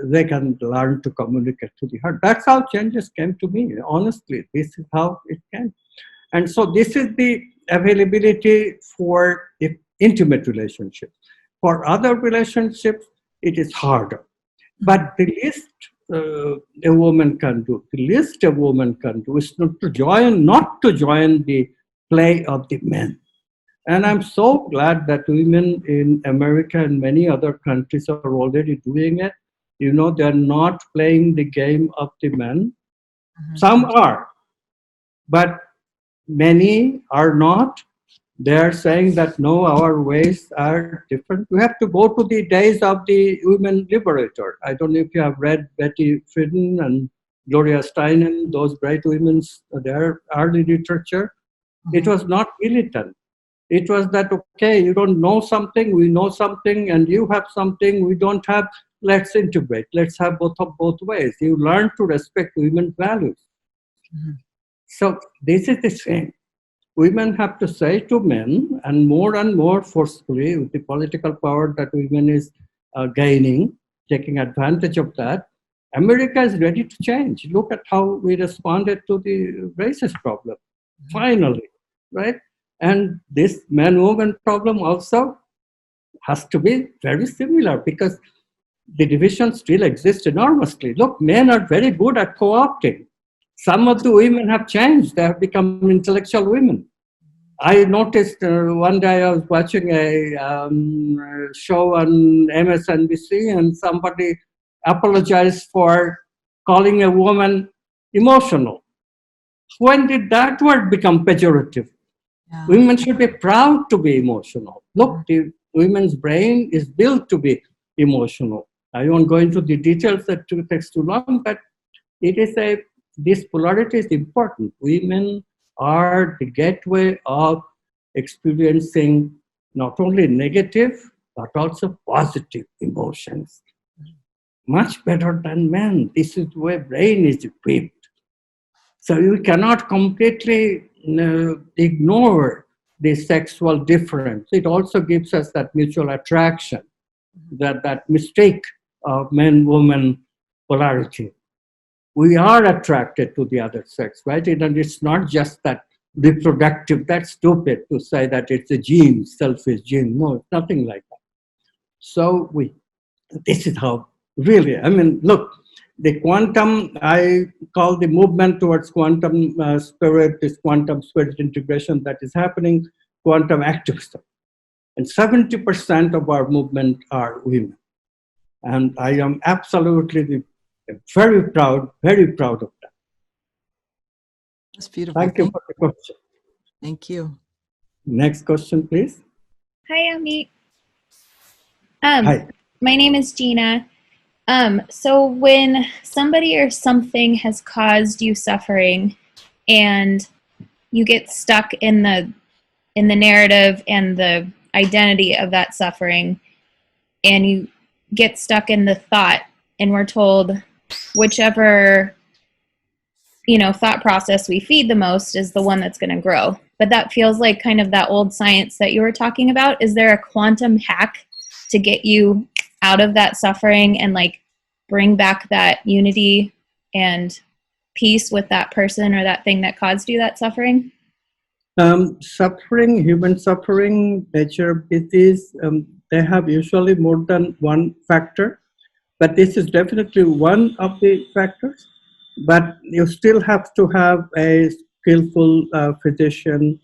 they can learn to communicate to the heart. That's how changes came to me. Honestly, this is how it came. And so this is the availability for intimate relationships. For other relationships, it is harder. But the least a woman can do, is not to join the play of the men. And I'm so glad that women in America and many other countries are already doing it. You know, they're not playing the game of the men. Some are, but many are not. They are saying that no, our ways are different. We have to go to the days of the women liberator. I don't know if you have read Betty Friedan and Gloria Steinem, those great women's, their early literature. It was not militant. It was that, okay, you don't know something, we know something, and you have something we don't have. Let's integrate. Let's have both ways. You learn to respect women's values. So this is the thing. Women have to say to men, and more forcefully, with the political power that women is gaining, taking advantage of that, America is ready to change. Look at how we responded to the racist problem. Finally, right? And this man-woman problem also has to be very similar because the division still exists enormously. Look, men are very good at co-opting. Some of the women have changed. They have become intellectual women. I noticed one day I was watching a show on MSNBC and somebody apologized for calling a woman emotional. When did that word become pejorative? Yeah. Women should be proud to be emotional. Look, the women's brain is built to be emotional. I won't go into the details, that takes too long, but this polarity is important. Women are the gateway of experiencing not only negative, but also positive emotions. Much better than men. This is the way brain is equipped. So you cannot completely ignore the sexual difference. It also gives us that mutual attraction, that mistake of men-woman polarity. We are attracted to the other sex, right? And it's not just that reproductive. That's stupid to say that it's a gene, selfish gene. No, it's nothing like that. So this is how really, I mean, look, the quantum, I call the movement towards quantum spirit, this quantum spirit integration that is happening, quantum activism. And 70% of our movement are women. And I am absolutely very proud of that. That's beautiful. Thank you for the question. Thank you. Next question, please. Hi, Amit. Hi. My name is Gina. So when somebody or something has caused you suffering and you get stuck in the narrative and the identity of that suffering, and you get stuck in the thought, and we're told whichever thought process we feed the most is the one that's going to grow. But that feels like kind of that old science that you were talking about. Is there a quantum hack to get you out of that suffering and like bring back that unity and peace with that person or that thing that caused you that suffering? Suffering, human suffering, nature disease, they have usually more than one factor, but this is definitely one of the factors. But you still have to have a skillful physician,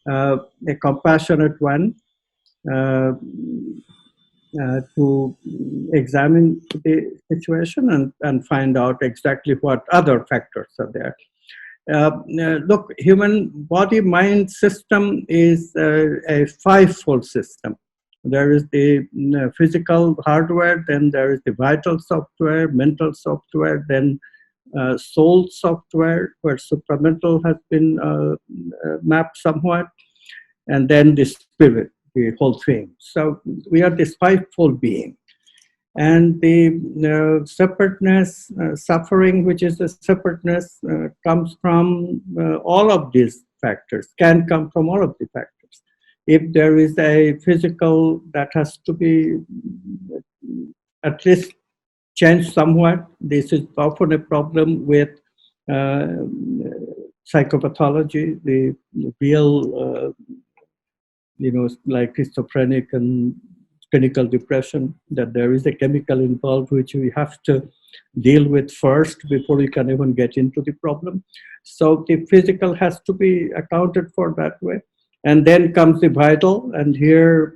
a compassionate one, to examine the situation and find out exactly what other factors are there. Look, human body-mind system is a five-fold system. There is the physical hardware, then there is the vital software, mental software, then soul software, where supramental has been mapped somewhat, and then the spirit, the whole thing. So we are this five-fold being. And the separateness, suffering, which is the separateness, comes from all of these factors, can come from all of the factors. If there is a physical that has to be at least changed somewhat, this is often a problem with psychopathology, the real, like schizophrenic and clinical depression, that there is a chemical involved which we have to deal with first before we can even get into the problem. So the physical has to be accounted for that way. And then comes the vital, and here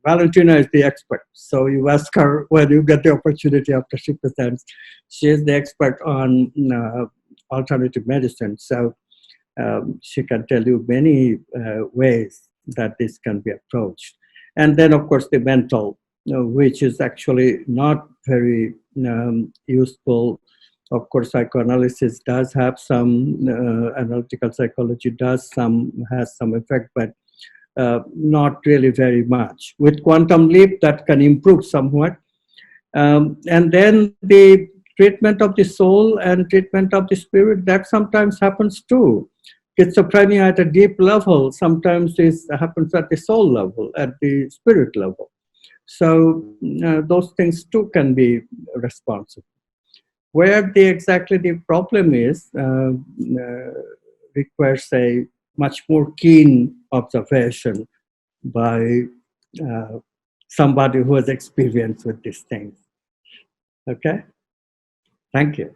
Valentina is the expert. So you ask her when you get the opportunity after she presents. She is the expert on alternative medicine. So she can tell you many ways that this can be approached. And then, of course, the mental, which is actually not very useful. Of course, psychoanalysis does have some, analytical psychology has some effect, but not really very much. With quantum leap, that can improve somewhat. And then the treatment of the soul and treatment of the spirit, that sometimes happens too. Schizophrenia at a deep level sometimes happens at the soul level, at the spirit level. So those things too can be responsible. Where exactly the problem is requires a much more keen observation by somebody who has experience with these things. Okay? Thank you.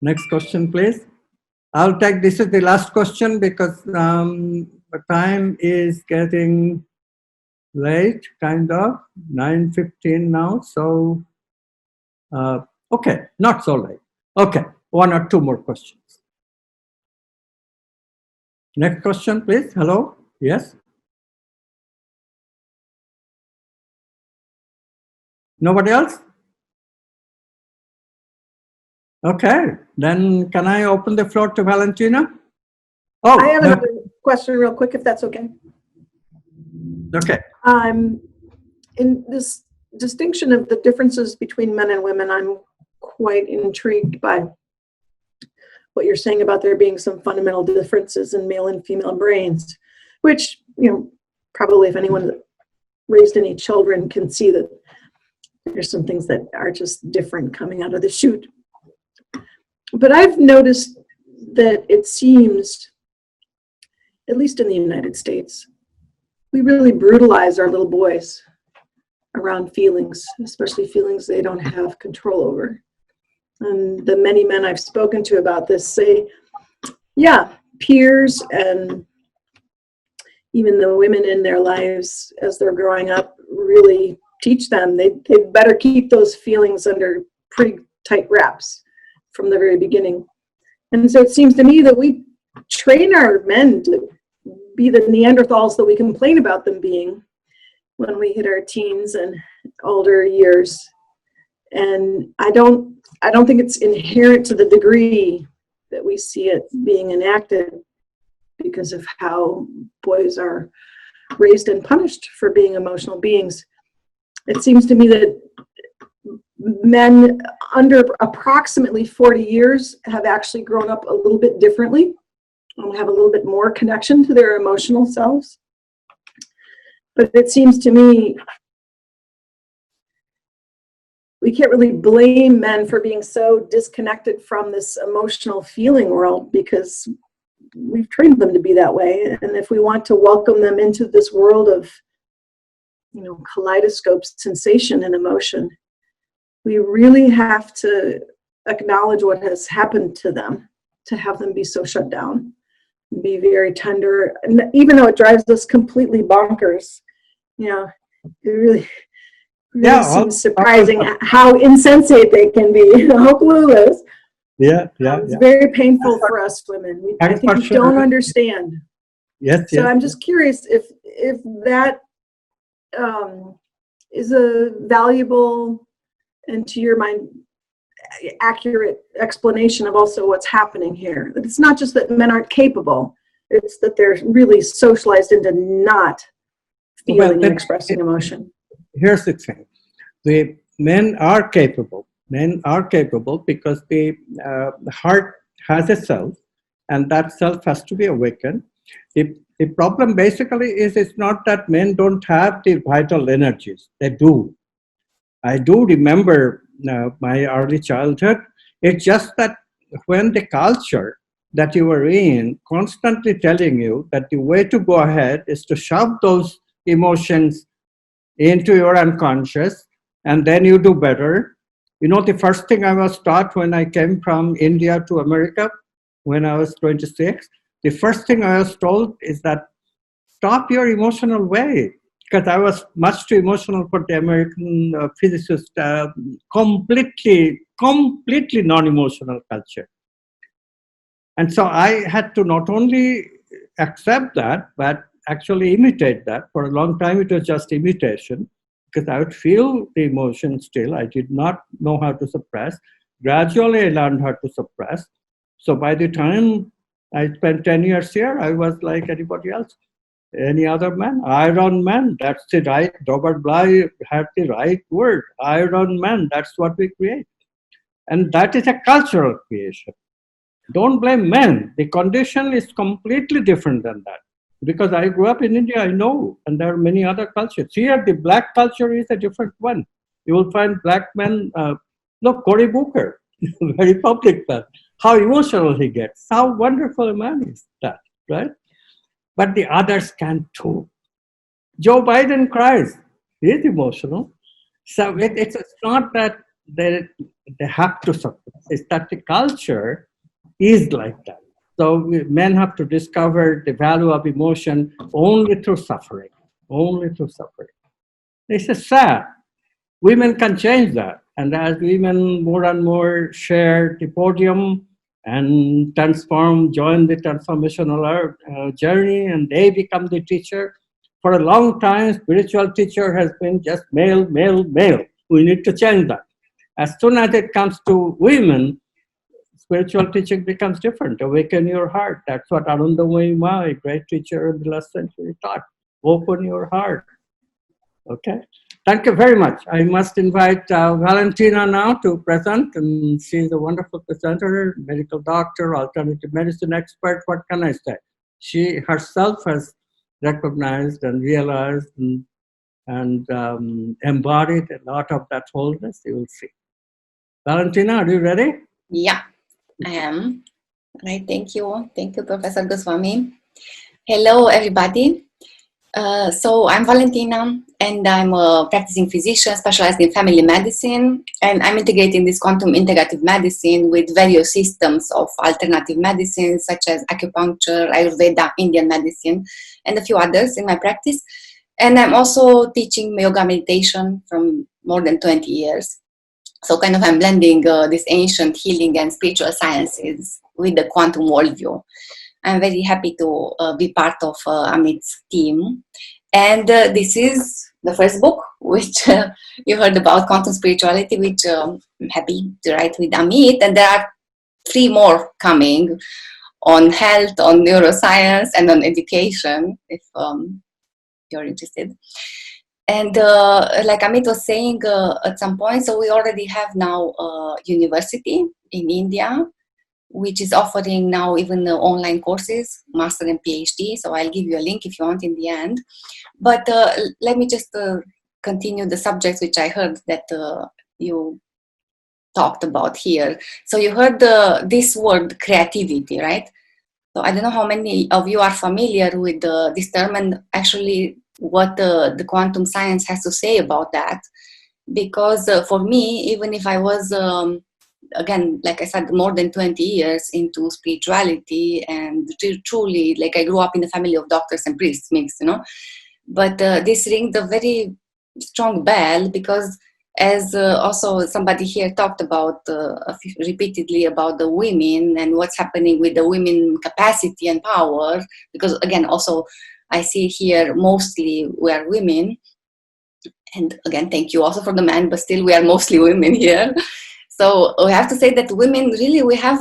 Next question, please. I'll take, this is the last question because the time is getting late, kind of, 9:15 now. So, okay, not so late. Okay, one or two more questions. Next question, please. Hello? Yes? Nobody else? Okay, then can I open the floor to Valentina? Oh, I have another question real quick, if that's okay. Okay. In this distinction of the differences between men and women, I'm quite intrigued by what you're saying about there being some fundamental differences in male and female brains, which, probably if anyone raised any children can see that there's some things that are just different coming out of the chute. But I've noticed that it seems, at least in the United States, we really brutalize our little boys around feelings, especially feelings they don't have control over. And the many men I've spoken to about this say, yeah, peers and even the women in their lives as they're growing up really teach them they better keep those feelings under pretty tight wraps from the very beginning. And so it seems to me that we train our men to be the Neanderthals that we complain about them being when we hit our teens and older years. And I don't think it's inherent to the degree that we see it being enacted because of how boys are raised and punished for being emotional beings. It seems to me that men under approximately 40 years have actually grown up a little bit differently, have a little bit more connection to their emotional selves. But it seems to me we can't really blame men for being so disconnected from this emotional feeling world, because we've trained them to be that way. And if we want to welcome them into this world of, kaleidoscope sensation and emotion, we really have to acknowledge what has happened to them, to have them be so shut down and be very tender. And even though it drives us completely bonkers, it really seems surprising how insensate they can be, how clueless. It's very painful for us women. I think we don't understand. So I'm just curious if that is a valuable and, to your mind, accurate explanation of also what's happening here. That it's not just that men aren't capable, it's that they're really socialized into not feeling and expressing emotion. Here's the thing. The men are capable. Men are capable because the heart has a self, and that self has to be awakened. The problem basically is it's not that men don't have the vital energies. They do. I do remember my early childhood. It's just that when the culture that you were in constantly telling you that the way to go ahead is to shove those emotions into your unconscious, and then you do better. The first thing I was taught when I came from India to America, when I was 26, the first thing I was told is that stop your emotional way, because I was much too emotional for the American physicist, completely non-emotional culture. And so I had to not only accept that, but actually imitate that. For a long time, it was just imitation, because I would feel the emotion still. I did not know how to suppress. Gradually, I learned how to suppress. So by the time I spent 10 years here, I was like anybody else, any other man. Iron Man, that's the right, Robert Bly had the right word. Iron Man, that's what we create. And that is a cultural creation. Don't blame men. The condition is completely different than that. Because I grew up in India, I know, and there are many other cultures. Here, the black culture is a different one. You will find black men, look, Cory Booker, very public man. How emotional he gets. How wonderful a man is that, right? But the others can too. Joe Biden cries. He is emotional. So it's not that they have to suppress. It's that the culture is like that. So men have to discover the value of emotion only through suffering. Only through suffering. This is sad. Women can change that. And as women more and more share the podium and join the transformational journey, and they become the teacher. For a long time, spiritual teacher has been just male, male, male. We need to change that. As soon as it comes to women, spiritual teaching becomes different. Awaken your heart. That's what Arundhati Ma, a great teacher in the last century, taught. Open your heart. Okay. Thank you very much. I must invite Valentina now to present, and she's a wonderful presenter, medical doctor, alternative medicine expert. What can I say? She herself has recognized and realized and embodied a lot of that wholeness. You will see. Valentina, are you ready? Yeah, I am. Right, thank you. Thank you, Professor Goswami. Hello, everybody. So I'm Valentina, and I'm a practicing physician specialized in family medicine, and I'm integrating this quantum integrative medicine with various systems of alternative medicine, such as acupuncture, Ayurveda, Indian medicine, and a few others in my practice. And I'm also teaching yoga meditation from more than 20 years. So kind of I'm blending this ancient healing and spiritual sciences with the quantum worldview. I'm very happy to be part of Amit's team. And this is the first book, which you heard about, Quantum Spirituality, which I'm happy to write with Amit. And there are 3 more coming on health, on neuroscience, and on education, if you're interested. And like Amit was saying at some point, so we already have now a university in India, which is offering now even the online courses, master and PhD. So I'll give you a link if you want in the end. But let me just continue the subjects which I heard that you talked about here. So you heard this word creativity, right? So I don't know how many of you are familiar with this term and actually what the quantum science has to say about that. Because for me, even if I was, again, like I said, more than 20 years into spirituality and truly, like I grew up in the family of doctors and priests mixed, but this rings a very strong bell because as also somebody here talked about repeatedly about the women and what's happening with the women capacity and power, because again, also I see here mostly we are women. And again, thank you also for the men, but still we are mostly women here. So we have to say that women really, we have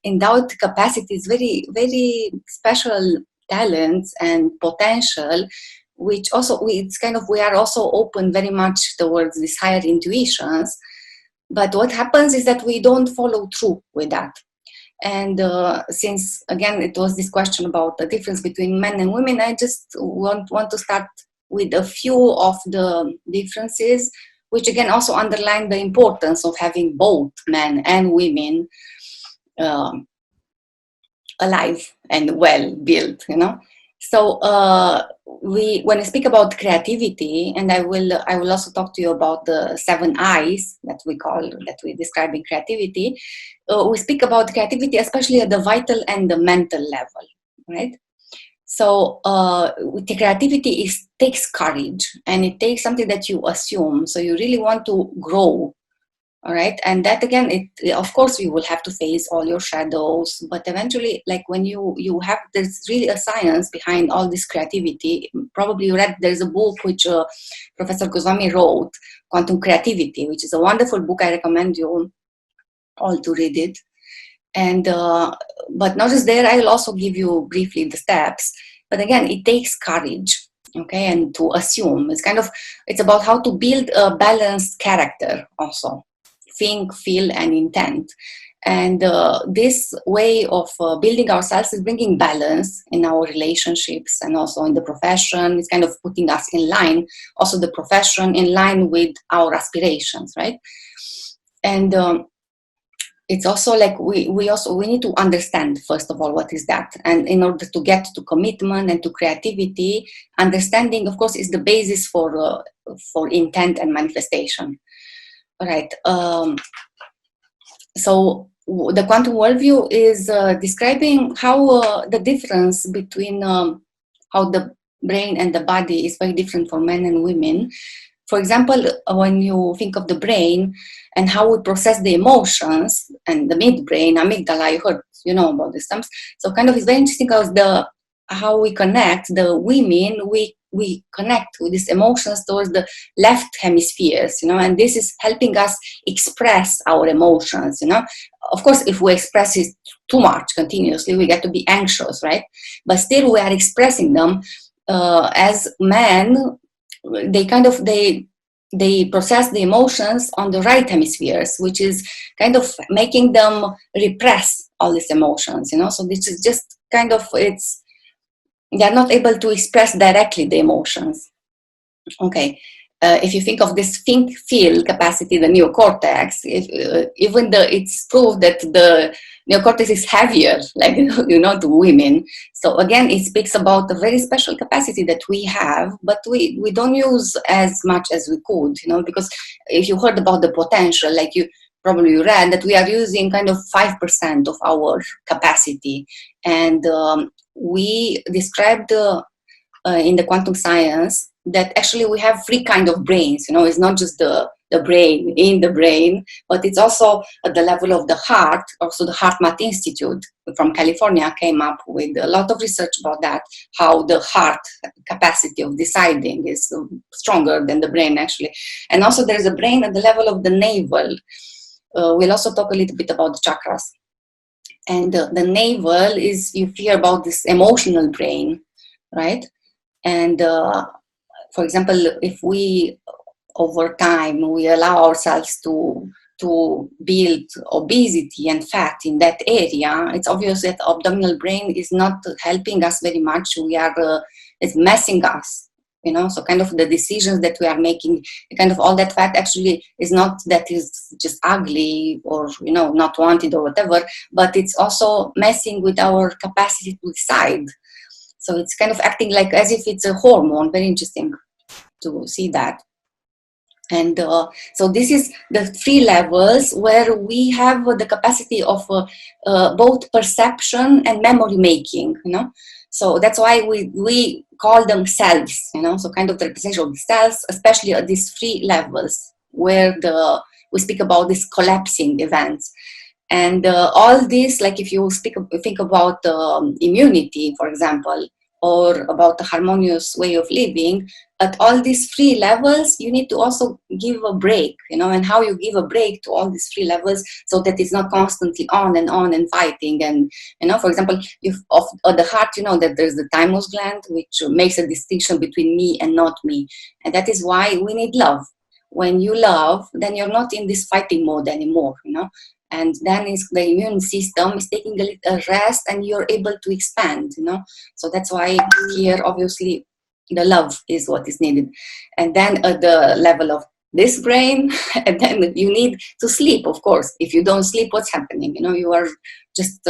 endowed capacities, very, very special talents and potential, which also it's kind of, we are also open very much towards these higher intuitions. But what happens is that we don't follow through with that. And since, again, it was this question about the difference between men and women, I just want to start with a few of the differences, which again also underline the importance of having both men and women alive and well built, So when I speak about creativity, and I will also talk to you about the 7 I's that we describe in creativity. We speak about creativity, especially at the vital and the mental level, right? So the creativity takes courage, and it takes something that you assume. So you really want to grow, all right? And that again, of course, you will have to face all your shadows, but eventually, like when you have, there's really a science behind all this creativity. Probably you read, there's a book which Professor Goswami wrote, Quantum Creativity, which is a wonderful book. I recommend you all to read it. And but not just there, I will also give you briefly the steps. But again, it takes courage, okay, and to assume. It's about how to build a balanced character also. Think, feel, and intent. And this way of building ourselves is bringing balance in our relationships and also in the profession. It's kind of putting us in line, also the profession in line with our aspirations, right? And it's also like we need to understand, first of all, what is that. And in order to get to commitment and to creativity, understanding, of course, is the basis for intent and manifestation. All right. So the quantum worldview is describing how the difference between how the brain and the body is very different for men and women. For example, when you think of the brain and how we process the emotions, and the midbrain, amygdala, you heard, about these terms. So kind of it's very interesting because how we connect, the women, we connect with these emotions towards the left hemispheres, and this is helping us express our emotions, Of course, if we express it too much continuously, we get to be anxious, right? But still we are expressing them. As men, they process the emotions on the right hemispheres, which is kind of making them repress all these emotions, So this is just kind of, they're not able to express directly the emotions. Okay. If you think of this think-feel capacity, the neocortex, it's proved that the neocortex is heavier, like, to women. So again, it speaks about a very special capacity that we have, but we don't use as much as we could, because if you heard about the potential, like you probably read, that we are using kind of 5% of our capacity. And we described in the quantum science that actually we have 3 kinds of brains. It's not just the brain in the brain, but it's also at the level of the heart. Also, the HeartMath Institute from California came up with a lot of research about that, how the heart capacity of deciding is stronger than the brain, actually. And also there's a brain at the level of the navel. We'll also talk a little bit about the chakras. And the navel is, you hear about this emotional brain, right? And for example, if we over time we allow ourselves to build obesity and fat in that area, it's obvious that abdominal brain is not helping us very much. It's messing us, so kind of the decisions that we are making, kind of all that fat actually is not that is just ugly or, not wanted or whatever, but it's also messing with our capacity to decide. So it's kind of acting like as if it's a hormone. Very interesting to see that. And so this is the 3 levels where we have the capacity of both perception and memory making, So that's why we call them selves, so kind of the representation of the selves, especially at these 3 levels where we speak about these collapsing events. And all this, like if you think about immunity, for example, or about a harmonious way of living, at all these 3 levels, you need to also give a break, and how you give a break to all these 3 levels so that it's not constantly on and fighting. And, for example, at the heart, that there's the thymus gland, which makes a distinction between me and not me. And that is why we need love. When you love, then you're not in this fighting mode anymore, and then the immune system is taking a little rest and you're able to expand, So that's why here, obviously, the love is what is needed. And then at the level of this brain, and then you need to sleep, of course. If you don't sleep, what's happening? You are just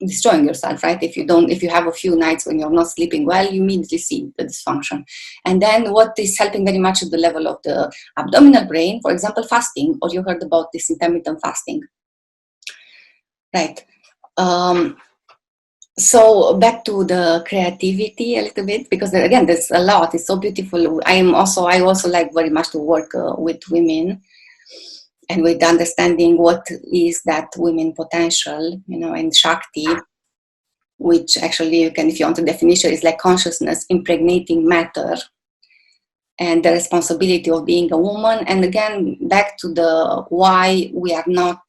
destroying yourself, right? If you have a few nights when you're not sleeping well, you immediately see the dysfunction. And then what is helping very much at the level of the abdominal brain, for example, fasting, or you heard about this intermittent fasting, right? So back to the creativity a little bit, because again, there's a lot. It's so beautiful. I also like very much to work with women, and with understanding what is that women potential, and Shakti, which actually if you want a definition, is like consciousness impregnating matter, and the responsibility of being a woman. And again, back to the why we are not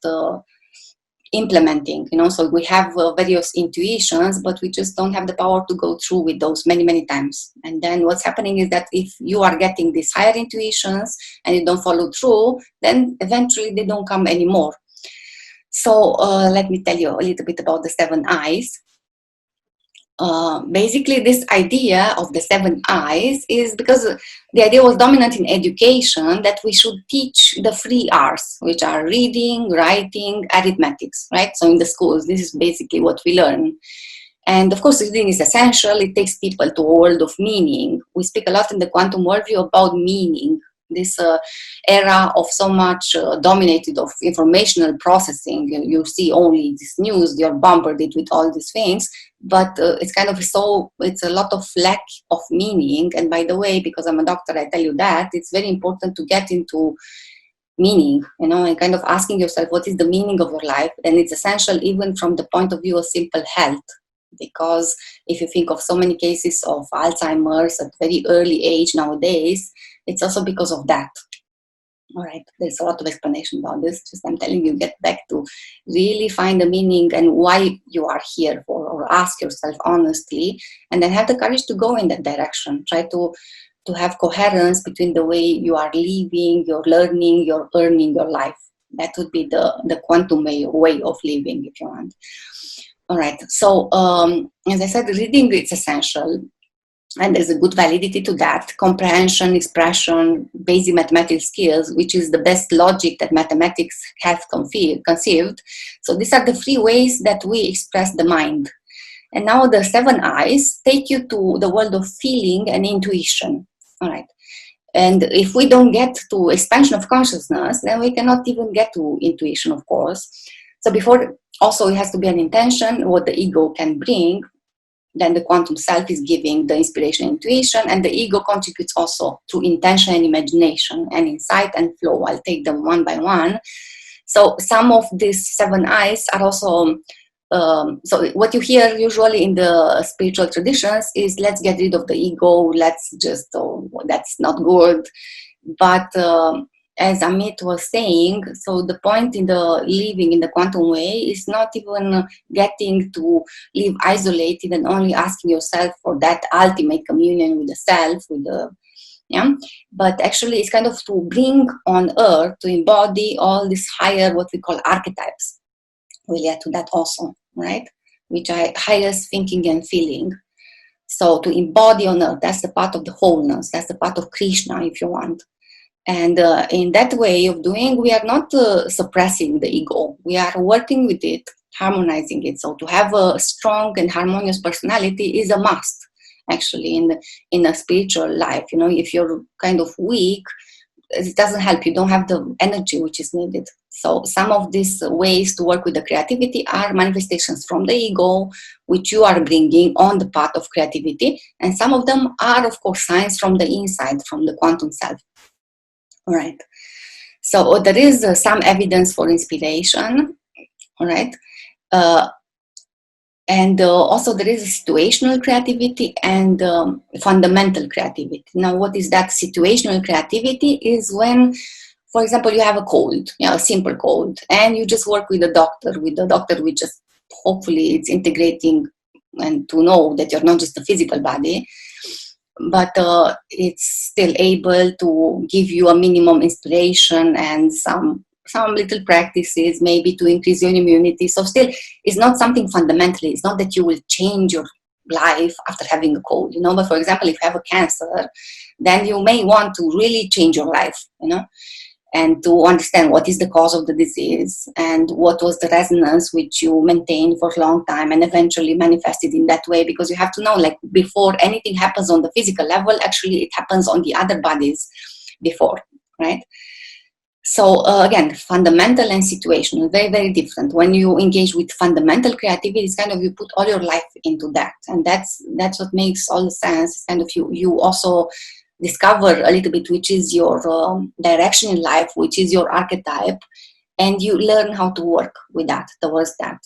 implementing, so we have various intuitions, but we just don't have the power to go through with those many times. And then what's happening is that if you are getting these higher intuitions and you don't follow through, then eventually they don't come anymore. So let me tell you a little bit about the 7 eyes. Basically, this idea of the 7 eyes is because the idea was dominant in education that we should teach the 3 R's, which are reading, writing, arithmetics, right? So in the schools, this is basically what we learn. And of course, reading is essential. It takes people to a world of meaning. We speak a lot in the quantum worldview about meaning. This era of so much dominated of informational processing. You see only this news, you're bombarded with all these things, but it's kind of it's a lot of lack of meaning. And by the way, because I'm a doctor, I tell you that it's very important to get into meaning, and kind of asking yourself, what is the meaning of your life? And it's essential even from the point of view of simple health. Because if you think of so many cases of Alzheimer's at very early age nowadays, it's also because of that. All right, there's a lot of explanation about this. Just I'm telling you, get back to really find the meaning and why you are here for, or ask yourself honestly, and then have the courage to go in that direction. Try to have coherence between the way you are living, you're learning, you're earning your life. That would be the quantum way of living, if you want. All right, so as I said, reading is essential, and there's a good validity to that. Comprehension, expression, basic mathematical skills, which is the best logic that mathematics have conceived. So these are the 3 ways that we express the mind. And now the 7 eyes take you to the world of feeling and intuition. All right. And if we don't get to expansion of consciousness, then we cannot even get to intuition, of course. So before, also it has to be an intention, what the ego can bring. Then the quantum self is giving the inspiration and intuition, and the ego contributes also through intention and imagination and insight and flow. I'll take them one by one. So some of these 7 eyes are also, so what you hear usually in the spiritual traditions is, let's get rid of the ego, let's just, that's not good. But as Amit was saying, so the point in the living in the quantum way is not even getting to live isolated and only asking yourself for that ultimate communion with the self, with the but actually it's kind of to bring on earth, to embody all these higher, what we call archetypes. We'll get to that also, right? Which are highest thinking and feeling. So to embody on earth, that's the part of the wholeness, that's the part of Krishna, if you want. And in that way of doing, we are not suppressing the ego. We are working with it, harmonizing it. So to have a strong and harmonious personality is a must, actually, in a spiritual life. You know, if you're kind of weak, it doesn't help. You don't have the energy which is needed. So some of these ways to work with the creativity are manifestations from the ego, which you are bringing on the path of creativity. And some of them are, of course, signs from the inside, from the quantum self. All right. So there is some evidence for inspiration. All right. And also there is situational creativity and fundamental creativity. Now, what is that situational creativity? Is when, for example, you have a cold, a simple cold, and you just work with the doctor which just hopefully it's integrating and to know that you're not just a physical body, but it's still able to give you a minimum inspiration and some little practices maybe to increase your immunity. So still, it's not something fundamentally. It's not that you will change your life after having a cold, you know. But for example, if you have a cancer, then you may want to really change your life, you know, and to understand what is the cause of the disease and what was the resonance which you maintained for a long time and eventually manifested in that way. Because you have to know, like, before anything happens on the physical level, actually it happens on the other bodies before, right? So again, fundamental and situational, very, very different. When you engage with fundamental creativity, it's kind of you put all your life into that. And that's what makes all the sense. It's kind of you also discover a little bit which is your direction in life, which is your archetype, and you learn how to work with that, towards that.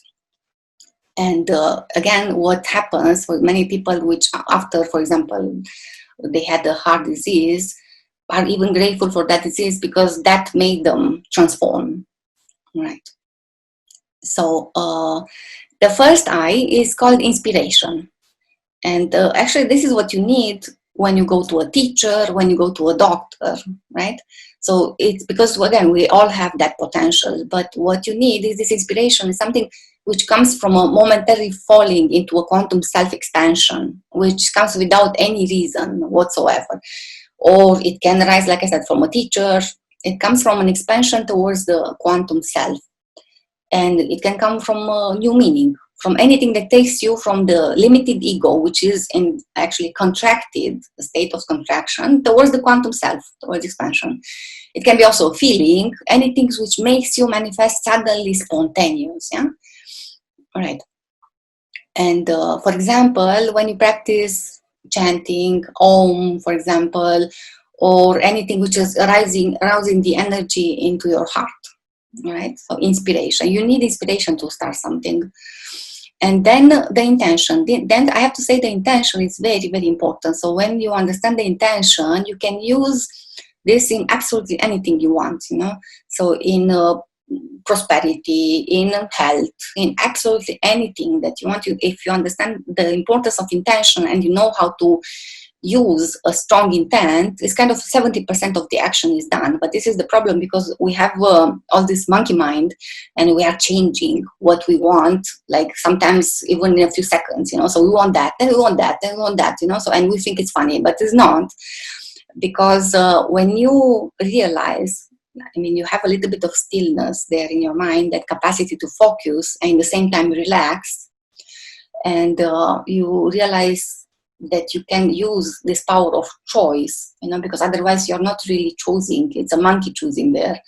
And again, what happens for many people which after, for example, they had a heart disease, are even grateful for that disease because that made them transform, right? So the first I is called inspiration. And actually this is what you need when you go to a teacher, when you go to a doctor, right? So it's because, again, we all have that potential, but what you need is this inspiration, is something which comes from a momentary falling into a quantum self-expansion, which comes without any reason whatsoever. Or it can arise, like I said, from a teacher. It comes from an expansion towards the quantum self. And it can come from a new meaning, from anything that takes you from the limited ego, which is in actually contracted, a state of contraction, towards the quantum self, towards expansion. It can be also a feeling, anything which makes you manifest suddenly spontaneous, yeah? All right. And for example, when you practice chanting Om, for example, or anything which is arousing the energy into your heart, right? So inspiration, you need inspiration to start something. And then the intention, then I have to say the intention is very, very important. So when you understand the intention, you can use this in absolutely anything you want, you know. So in prosperity, in health, in absolutely anything that you want to, if you understand the importance of intention and you know how to use a strong intent, it's kind of 70% of the action is done. But this is the problem, because we have all this monkey mind and we are changing what we want, like sometimes even in a few seconds, you know. So we want that, then we want that, then we want that, you know. So, and we think it's funny, but it's not, because when you realize, I mean, you have a little bit of stillness there in your mind, that capacity to focus and at the same time relax, and you realize that you can use this power of choice, you know, because otherwise you're not really choosing. It's a monkey choosing there.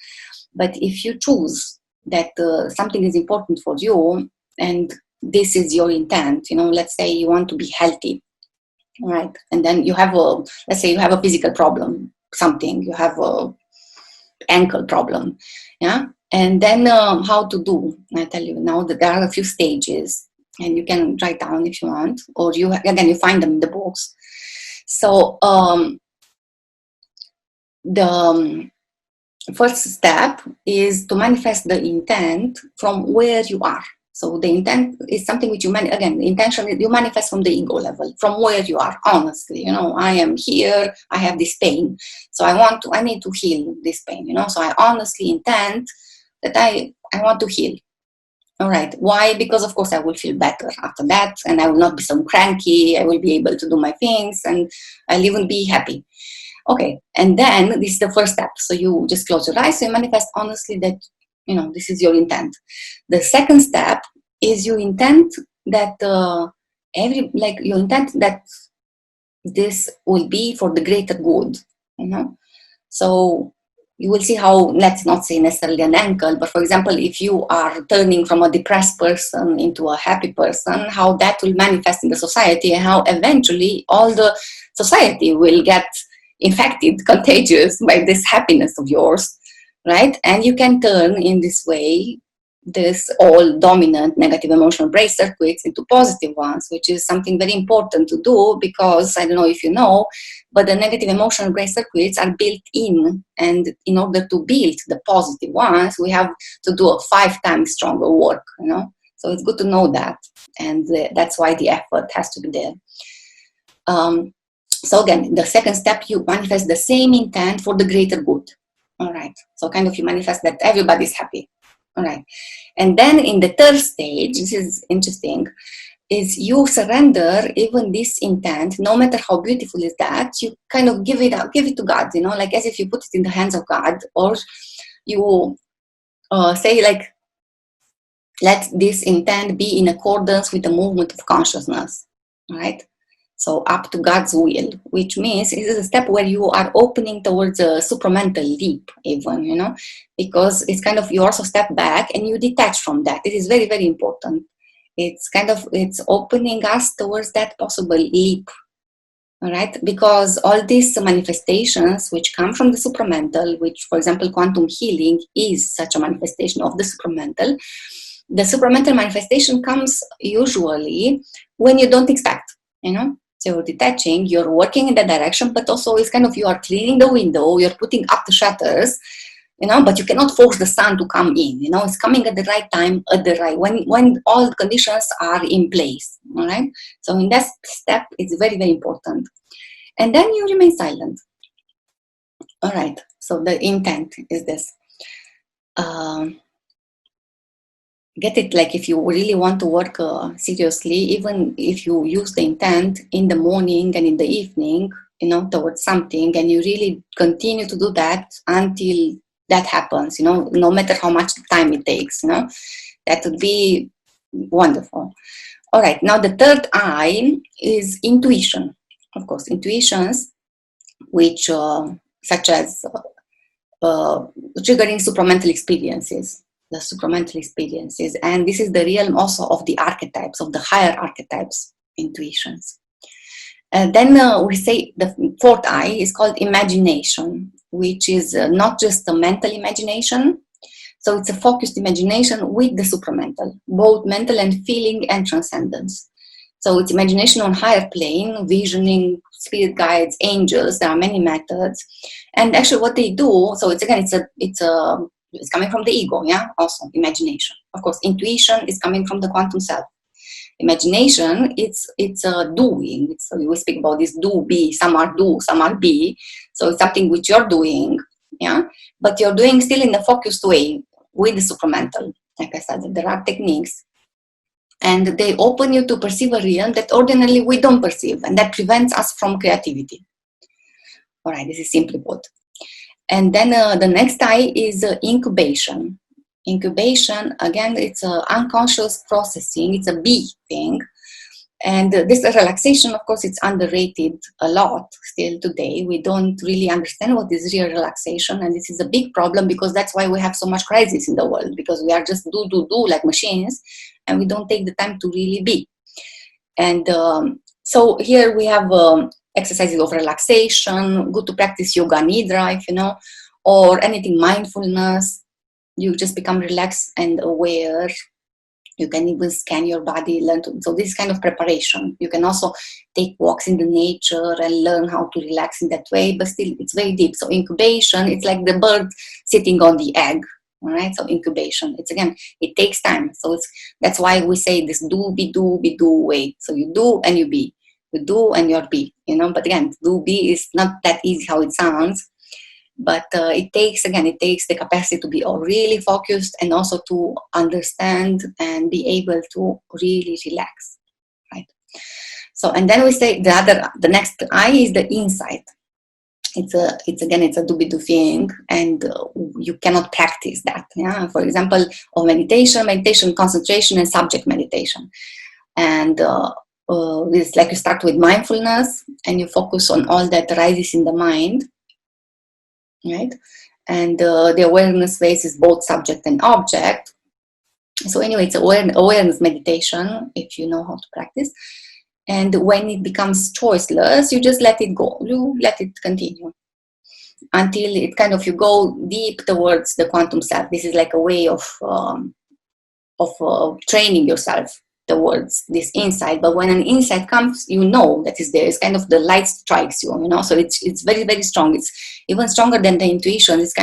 But if you choose that something is important for you and this is your intent, you know, let's say you want to be healthy, right? And then you have let's say you have a physical problem, something, you have a ankle problem, yeah? And then how to do, I tell you now that there are a few stages, and you can write down if you want, or you find them in the books. So the first step is to manifest the intent from where you are. So the intent is something which again, the intention is you manifest from the ego level, from where you are, honestly. I am here, I have this pain. So I need to heal this pain, So I honestly intend that I want to heal. All right. Why? Because of course I will feel better after that, and I will not be so cranky. I will be able to do my things, and I'll even be happy. Okay. And then this is the first step. So you just close your eyes, so you manifest honestly that, this is your intent. The second step is you intend that you intend that this will be for the greater good, So you will see how, let's not say necessarily an ankle, but for example, if you are turning from a depressed person into a happy person, how that will manifest in the society, and how eventually all the society will get infected, contagious by this happiness of yours, right? And you can turn in this way this all dominant negative emotional brain circuits into positive ones, which is something very important to do, because I don't know if you know, but the negative emotional brain circuits are built in, and in order to build the positive ones, we have to do a 5 times stronger work, So it's good to know that, and that's why the effort has to be there. So again, the second step, you manifest the same intent for the greater good. All right. So kind of you manifest that everybody's happy. All right. And then in the third stage, this is interesting, is you surrender even this intent, no matter how beautiful is that, you kind of give it to God, like as if you put it in the hands of God, or you say like, let this intent be in accordance with the movement of consciousness, right? So up to God's will, which means this is a step where you are opening towards a supramental leap even, because it's kind of, you also step back and you detach from that. It is very, very important. It's opening us towards that possible leap, all right? Because all these manifestations which come from the supramental, which for example, quantum healing is such a manifestation of the supramental. The supramental manifestation comes usually when you don't expect, So you're detaching, you're working in that direction, but also it's kind of, you are cleaning the window, you're putting up the shutters, but you cannot force the sun to come in, it's coming at the right time, when all the conditions are in place, all right? So in that step, it's very, very important. And then you remain silent. All right, so the intent is this. Get it, like if you really want to work seriously, even if you use the intent in the morning and in the evening, towards something, and you really continue to do that until that happens, no matter how much time it takes, that would be wonderful. All right, now the third eye is intuition. Of course, intuitions, which such as triggering supramental experiences. The supramental experiences, and this is the realm also of the archetypes, of the higher archetypes, intuitions. And then we say the fourth eye is called imagination, which is not just a mental imagination. So it's a focused imagination with the supramental, both mental and feeling and transcendence. So it's imagination on higher plane, visioning, spirit guides, angels. There are many methods, and actually what they do. So it's coming from the ego, also imagination. Of course, intuition is coming from the quantum self. Imagination, it's doing. We speak about this do, be, some are do, some are be. So it's something which you're doing, but you're doing still in a focused way with the supramental. Like I said, there are techniques, and they open you to perceive a realm that ordinarily we don't perceive, and that prevents us from creativity. All right, this is simply put. And then the next eye is incubation. Incubation, again, it's unconscious processing. It's a B thing. And this relaxation, of course, it's underrated a lot still today. We don't really understand what is real relaxation. And this is a big problem, because that's why we have so much crisis in the world, because we are just do like machines, and we don't take the time to really be. And so here we have exercises of relaxation, good to practice yoga nidra, if or anything mindfulness. You just become relaxed and aware. You can even scan your body, so this kind of preparation. You can also take walks in the nature and learn how to relax in that way, but still it's very deep. So incubation, it's like the bird sitting on the egg, all right? So incubation, it takes time. So that's why we say this do, be, wait. So you do and you be. You do and you're be, but again, do, be is not that easy how it sounds. But it takes the capacity to be really focused and also to understand and be able to really relax, right? So, and then we say the next I is the insight. It's a do-be-do thing, and you cannot practice that. Yeah, for example, of meditation, concentration, and subject meditation, and it's like you start with mindfulness and you focus on all that arises in the mind. Right, and the awareness phase is both subject and object. So anyway, it's awareness meditation if you know how to practice. And when it becomes choiceless, you just let it go. You let it continue until it kind of you go deep towards the quantum self. This is like a way of training yourself towards this insight. But when an insight comes, that is there. It's kind of the light strikes you, so it's very, very strong. It's even stronger than the intuition. It's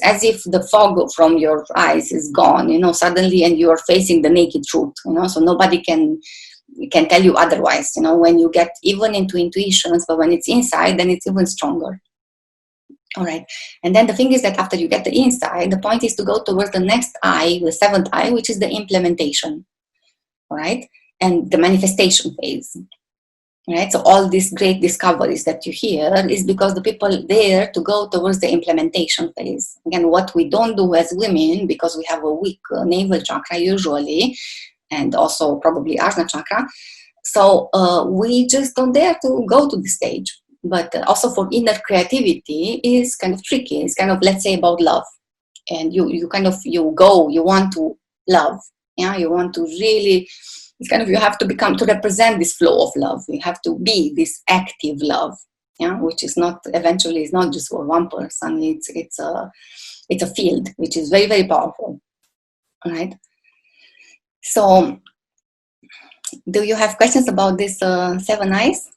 as if the fog from your eyes is gone, suddenly, and you are facing the naked truth, so nobody can tell you otherwise, when you get even into intuitions. But when it's inside, then it's even stronger. All right. And then the thing is that after you get the insight, the point is to go towards the next eye, the seventh eye, which is the implementation. All right, and the manifestation phase. Right, so all these great discoveries that you hear is because the people there to go towards the implementation phase. Again, what we don't do as women, because we have a weak navel chakra usually, and also probably Ajna chakra, so we just don't dare to go to this stage. But also for inner creativity is kind of tricky. It's kind of, let's say, about love, and you want to love. Yeah, you want to really, it's kind of, you have to represent this flow of love. You have to be this active love, yeah, which is not, eventually is not just for one person. It's a field, which is very, very powerful. All right. So, do you have questions about this 7 eyes?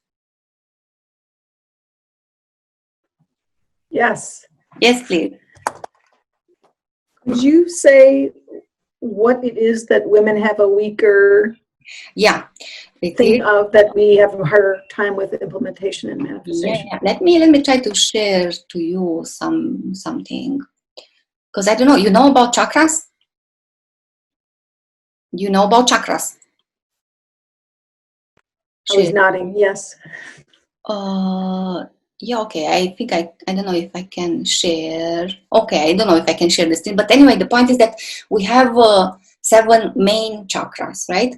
Yes. Yes, please. Could you say what it is that women have a weaker thing of, that we have a harder time with implementation and manifestation? Yeah. Let me try to share to you something, because I don't know. You know about chakras? You know about chakras? I was nodding. Yes. Yeah, okay. I think I don't know if I can share. Okay, I don't know if I can share this thing. But anyway, the point is that we have 7 main chakras, right?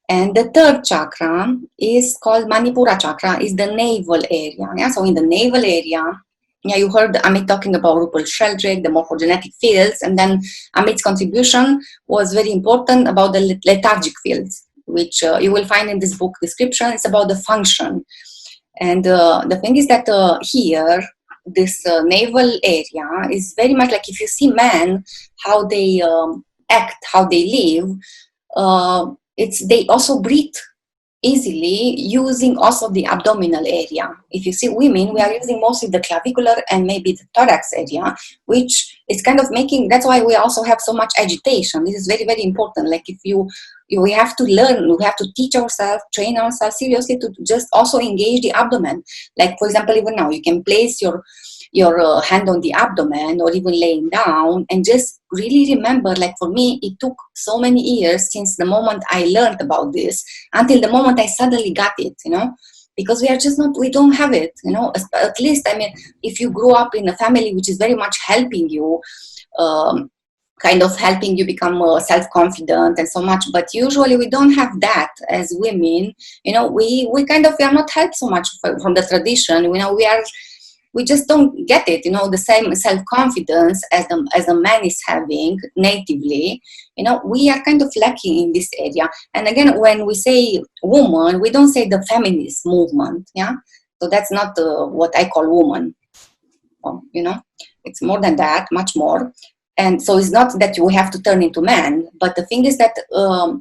And the third chakra is called Manipura chakra, is the navel area. Yeah, so in the navel area, yeah, you heard Amit talking about Rupert Sheldrake, the morphogenetic fields, and then Amit's contribution was very important about the lethargic fields, which you will find in this book description. It's about the function. And the thing is that here, this navel area is very much like, if you see men, how they act, how they live, they also breathe easily using also the abdominal area. If you see women, we are using mostly the clavicular and maybe the thorax area, which is kind of making, that's why we also have so much agitation. This is very, very important. Like if we have to learn, we have to teach ourselves, train ourselves seriously to just also engage the abdomen. Like for example, even now you can place your hand on the abdomen or even laying down and just really remember, like for me, it took so many years since the moment I learned about this until the moment I suddenly got it, because we don't have it, at least, I mean, if you grow up in a family which is very much helping you, kind of helping you become self-confident and so much, but usually we don't have that as women, we are not helped so much from the tradition, we just don't get it, the same self-confidence as the man is having natively. We are kind of lacking in this area. And again, when we say woman, we don't say the feminist movement, yeah? So that's not what I call woman. It's more than that, much more. And so it's not that we have to turn into man, but the thing is that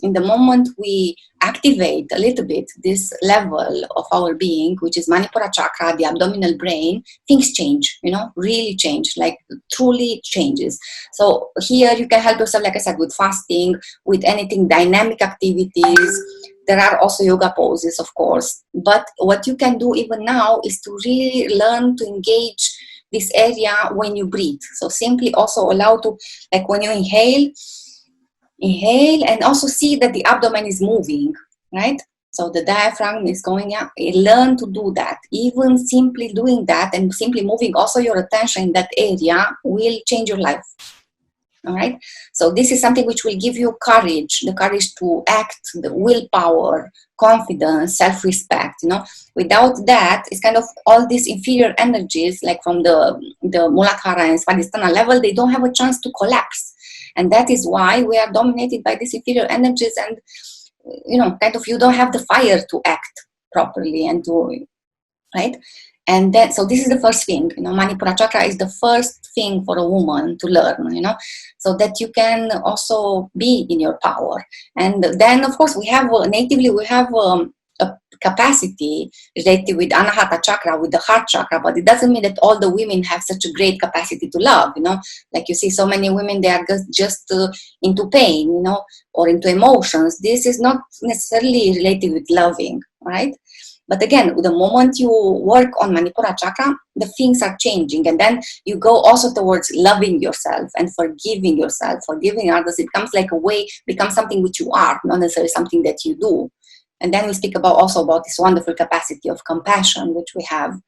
in the moment we activate a little bit this level of our being, which is Manipura chakra, the abdominal brain, things change, really change, like truly changes. So here you can help yourself, like I said, with fasting, with anything, dynamic activities. There are also yoga poses, of course. But what you can do even now is to really learn to engage this area when you breathe. So simply also allow to, like when you inhale and also see that the abdomen is moving, right? So the diaphragm is going up. Learn to do that. Even simply doing that and simply moving also your attention in that area will change your life. All right. So this is something which will give you courage, the courage to act, the willpower, confidence, self-respect. Without that, it's kind of all these inferior energies, like from the Muladhara and Svadhisthana level, they don't have a chance to collapse. And that is why we are dominated by these inferior energies, and kind of you don't have the fire to act properly and to, right? And then, so this is the first thing, Manipura chakra is the first thing for a woman to learn, so that you can also be in your power. And then, of course, we have natively, we have a capacity related with Anahata chakra, with the heart chakra, but it doesn't mean that all the women have such a great capacity to love, like you see so many women, they are just into pain, or into emotions. This is not necessarily related with loving, right? But again, the moment you work on Manipura chakra, the things are changing. And then you go also towards loving yourself and forgiving yourself, forgiving others. It becomes like a way, becomes something which you are, not necessarily something that you do. And then we speak also about this wonderful capacity of compassion, which we have.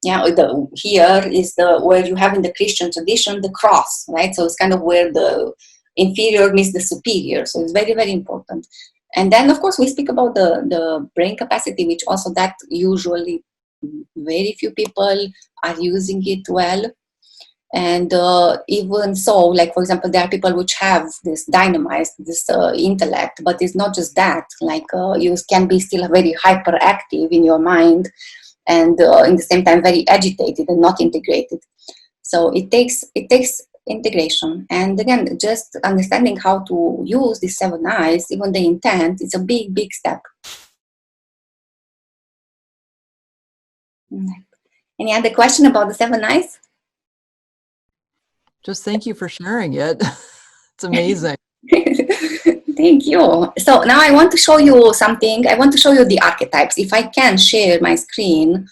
Yeah, here is where you have in the Christian tradition, the cross, right? So it's kind of where the inferior meets the superior. So it's very, very important. And then, of course, we speak about the brain capacity, which also that usually very few people are using it well. And even so, like, for example, there are people which have this dynamized, this intellect, but it's not just that. Like, you can be still very hyperactive in your mind and in the same time very agitated and not integrated. So it takes integration, and again, just understanding how to use these 7 eyes, even the intent, is a big step. Any other question about the 7 eyes? Just thank you for sharing it. It's amazing. Thank you. So now I want to show you something. I want to show you the archetypes. If I can share my screen,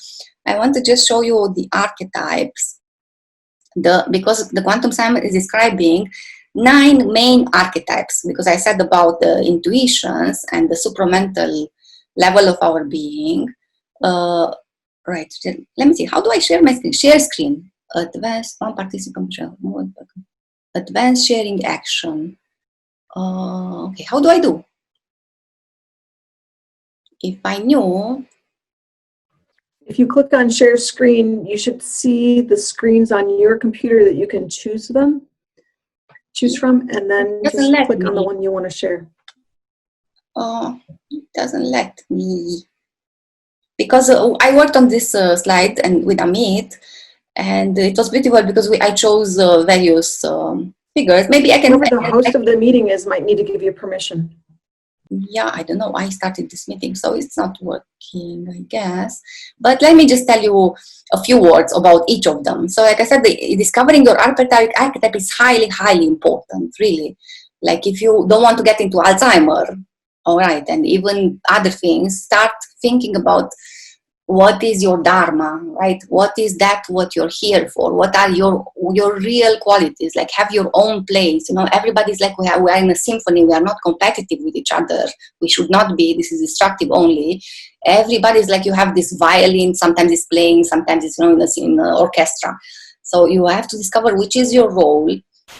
I want to just show you the archetypes. Because the quantum science is describing 9 main archetypes, because I said about the intuitions and the supramental level of our being. Right, let me see, how do I share my screen? Share screen, advanced, non-participant, advanced sharing action. Okay, how do I do? If I knew. If you click on share screen, you should see the screens on your computer that you can choose from, and then just click on the one you want to share. It doesn't let me. Because I worked on this slide and with Amit, and it was beautiful because I chose various figures. Maybe I can. Whoever the host of the meeting is might need to give you permission. Yeah, I don't know. I started this meeting, so it's not working, I guess. But let me just tell you a few words about each of them. So like I said, discovering your archetype is highly important, really. Like if you don't want to get into Alzheimer, all right, and even other things, start thinking about what is your dharma, right? What is that what you're here for? What are your real qualities? Like have your own place. Everybody's like we are in a symphony. We are not competitive with each other. We should not be. This is destructive only. Everybody's like you have this violin. Sometimes it's playing. Sometimes it's in an orchestra. So you have to discover which is your role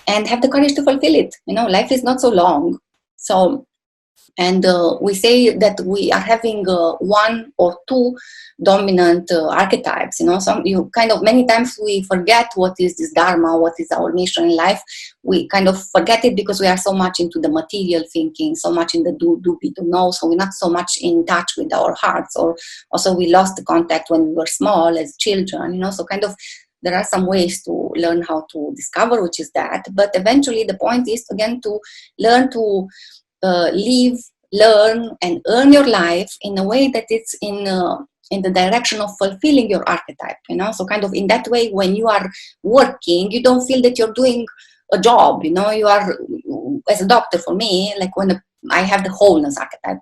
and have the courage to fulfill it. Life is not so long. So. And we say that we are having 1 or 2 dominant archetypes. Many times we forget what is this dharma, what is our mission in life. We kind of forget it because we are so much into the material thinking, so much in the do, be, to know. So we're not so much in touch with our hearts, or also we lost the contact when we were small as children. So kind of There are some ways to learn how to discover which is that, but eventually the point is again to learn to live, learn, and earn your life in a way that it's in the direction of fulfilling your archetype, you know. So kind of in that way, when you are working, you don't feel that you're doing a job, you know. You are, as a doctor, for me, like when I have the wholeness archetype,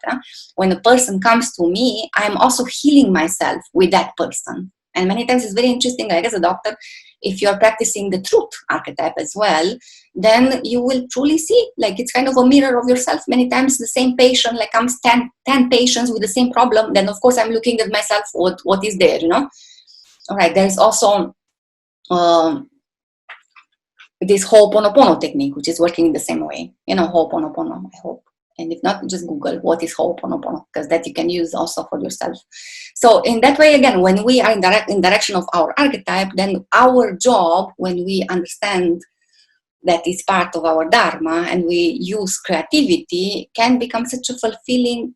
when a person comes to me, I'm also healing myself with that person. And many times it's very interesting, like as a doctor, if you're practicing the truth archetype as well, then you will truly see, like it's kind of a mirror of yourself. Many times the same patient, like comes 10 patients with the same problem, then of course I'm looking at myself, what is there, you know. All right, there's also this Ho'oponopono technique, which is working in the same way, you know, Ho'oponopono, I hope. And if not, just Google what is Ho'oponopono, because that you can use also for yourself. So in that way, again, when we are in direction of our archetype, then our job, when we understand that is part of our dharma and we use creativity, can become such a fulfilling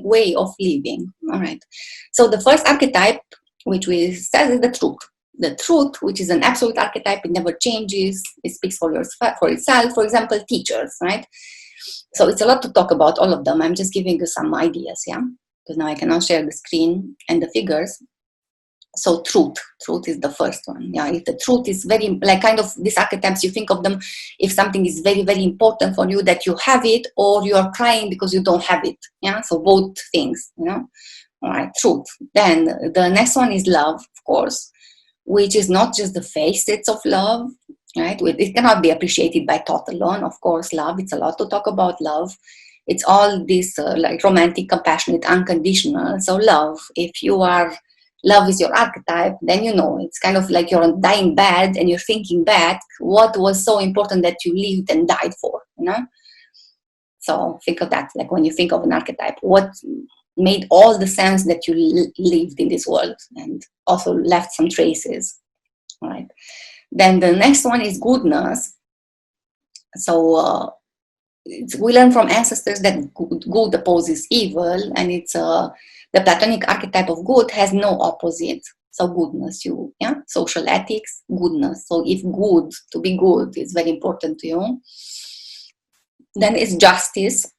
way of living. All right. So the first archetype, which we said, is the truth. The truth, which is an absolute archetype, it never changes. It speaks for itself. For example, teachers, right? So it's a lot to talk about all of them. I'm just giving you some ideas, yeah? Because now I cannot share the screen and the figures. So truth is the first one. Yeah, if the truth is very, like kind of these archetypes, you think of them if something is very, very important for you, that you have it, or you are crying because you don't have it. Yeah, so both things, you know. All right, truth. Then the next one is love, of course, which is not just the facets of love, right? It cannot be appreciated by thought alone. Of course, love, it's a lot to talk about love. It's all this like romantic, compassionate, unconditional. So love, if you are, love is your archetype, then you know, it's kind of like you're on dying bed and you're thinking back what was so important that you lived and died for, you know? So think of that, like when you think of an archetype, what made all the sense that you lived in this world and also left some traces, all right? Then the next one is goodness. So we learn from ancestors that good opposes evil, and it's the Platonic archetype of good has no opposite. So goodness, social ethics, goodness. So if good, to be good is very important to you. Then it's justice.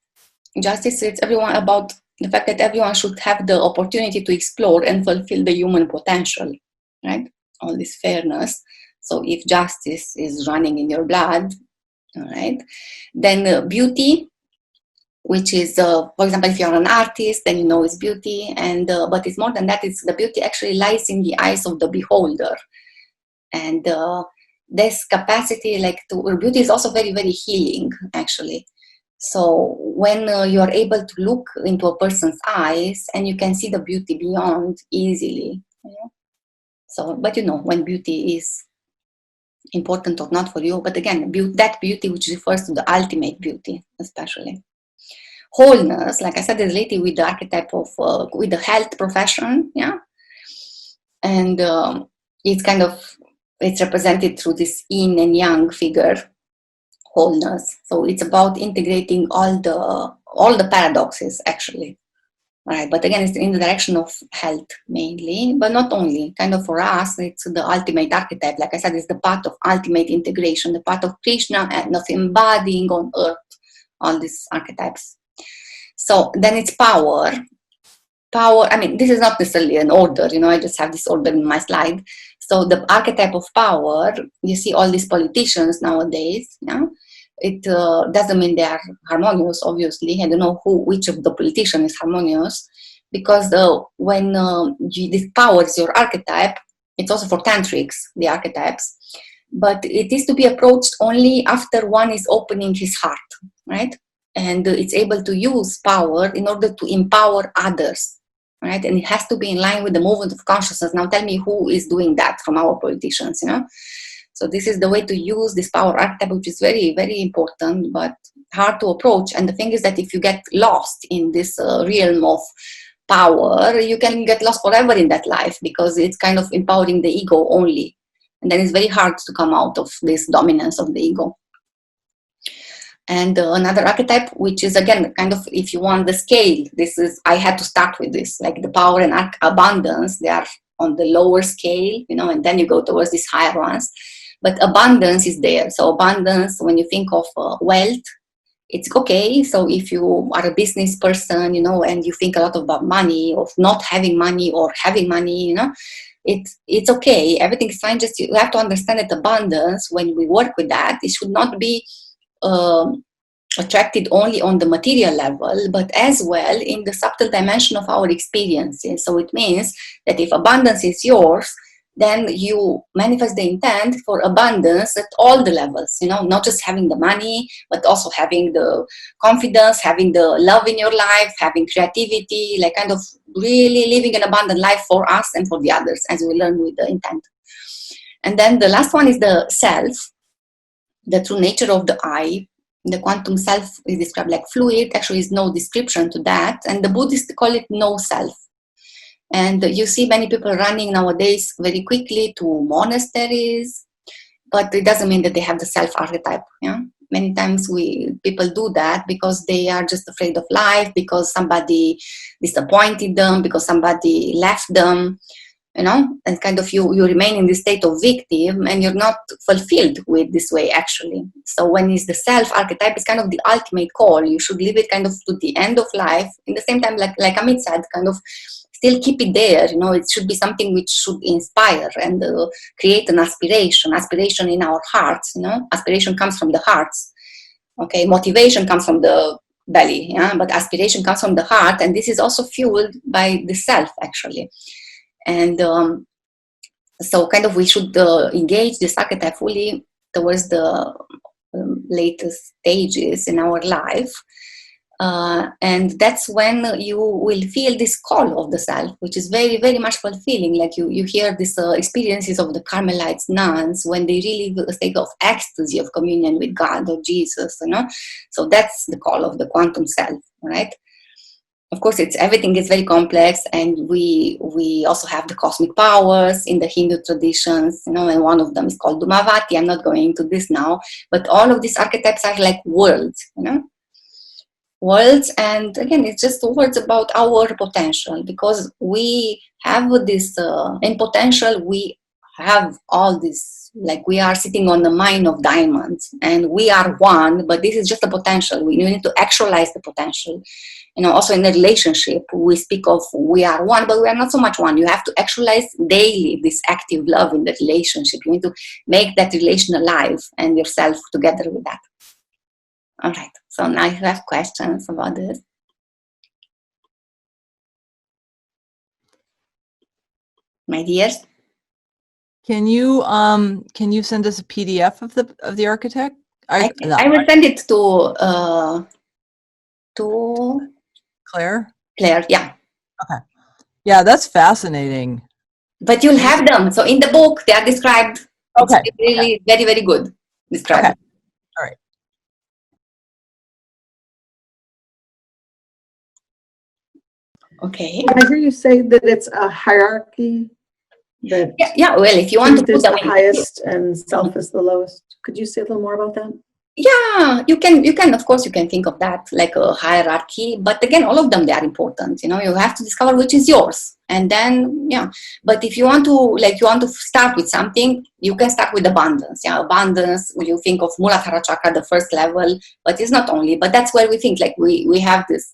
Justice is everyone about the fact that everyone should have the opportunity to explore and fulfill the human potential, right? All this fairness. So if justice is running in your blood, all right, then beauty, which is, for example, if you're an artist, then you know it's beauty, and but it's more than that. It's the beauty actually lies in the eyes of the beholder, and this capacity, like beauty, is also very, very healing, actually. So when you are able to look into a person's eyes and you can see the beauty beyond easily, you know? So, but you know when beauty is important or not for you, but again, that beauty which refers to the ultimate beauty, especially. Wholeness, like I said, is related with the archetype of, with the health profession, yeah? And it's kind of, it's represented through this yin and yang figure, wholeness. So it's about integrating all the paradoxes, actually. Right, but again, it's in the direction of health mainly, but not only. Kind of for us, it's the ultimate archetype. Like I said, it's the path of ultimate integration, the path of Krishna and of embodying on earth all these archetypes. So then it's power. Power, I mean, this is not necessarily an order, you know, I just have this order in my slide. So the archetype of power, you see all these politicians nowadays, yeah? It doesn't mean they are harmonious, obviously. I don't know which of the politicians is harmonious, because when this power is your archetype, it's also for tantrics, the archetypes, but it is to be approached only after one is opening his heart, right? And it's able to use power in order to empower others, right? And it has to be in line with the movement of consciousness. Now tell me who is doing that from our politicians, you know? So this is the way to use this power archetype, which is very, very important, but hard to approach. And the thing is that if you get lost in this realm of power, you can get lost forever in that life, because it's kind of empowering the ego only. And then it's very hard to come out of this dominance of the ego. And another archetype, which is again, kind of, if you want the scale, this is, I had to start with this, like the power and abundance, they are on the lower scale, and then you go towards these higher ones. But abundance is there. So abundance, when you think of wealth, it's okay. So if you are a business person, and you think a lot about money, of not having money or having money, it's okay. Everything is fine. Just you have to understand that abundance, when we work with that, it should not be attracted only on the material level, but as well in the subtle dimension of our experiences. So it means that if abundance is yours, then you manifest the intent for abundance at all the levels, not just having the money, but also having the confidence, having the love in your life, having creativity, like kind of really living an abundant life for us and for the others, as we learn with the intent. And then the last one is the self, the true nature of the I. The quantum self is described like fluid. Actually, is no description to that. And the Buddhists call it no self. And you see many people running nowadays very quickly to monasteries, but it doesn't mean that they have the self archetype. Yeah? Many times people do that because they are just afraid of life, because somebody disappointed them, because somebody left them, and kind of you remain in this state of victim, and you're not fulfilled with this way, actually. So when it's the self archetype, it's kind of the ultimate call. You should live it kind of to the end of life. In the same time, like Amit said, kind of still keep it there. It should be something which should inspire and create an aspiration in our hearts. Aspiration comes from the hearts. Okay, motivation comes from the belly, yeah, but aspiration comes from the heart, and this is also fueled by the self, actually. And so kind of we should engage this archetype fully towards the latest stages in our life. And that's when you will feel this call of the self, which is very, very much fulfilling. Like you hear these experiences of the Carmelites nuns when they really a state of ecstasy of communion with God or Jesus, So that's the call of the quantum self, right? Of course, everything is very complex, and we also have the cosmic powers in the Hindu traditions, and one of them is called Dhumavati. I'm not going into this now, but all of these archetypes are like worlds, worlds, and again, it's just words about our potential, because we have this in potential. We have all this, like we are sitting on the mine of diamonds, and we are one, but this is just a potential. We need to actualize the potential. Also in a relationship, we speak of we are one, but we are not so much one. You have to actualize daily this active love in the relationship. You need to make that relation alive and yourself together with that. All right. So now you have questions about this. My dears? Can you send us a PDF of the architect? I will send it to Claire. Claire, yeah. Okay. Yeah, that's fascinating. But you'll have them. So in the book, they are described. Okay. It's really very, very good described. Okay. All right. Okay. I hear you say that it's a hierarchy. That yeah. Well, if you want to truth put is them the highest and self is the lowest. Could you say a little more about that? Yeah, you can, of course, you can think of that like a hierarchy, but again, all of them, they are important. You have to discover which is yours. And then, yeah, but if you want to start with something, you can start with abundance. Yeah, abundance, when you think of Muladhara chakra, the first level, but it's not only, but that's where we think like we have this,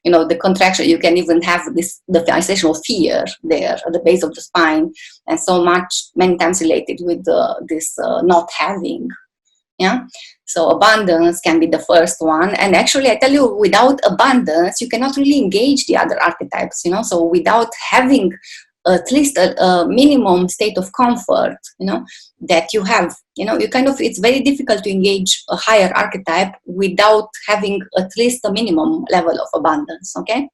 the contraction. You can even have the sensation of fear there at the base of the spine, and so much, many times related with this not having. Yeah, so abundance can be the first one, and actually I tell you, without abundance you cannot really engage the other archetypes. So without having at least a minimum state of comfort, that you have, you kind of, it's very difficult to engage a higher archetype without having at least a minimum level of abundance. Okay,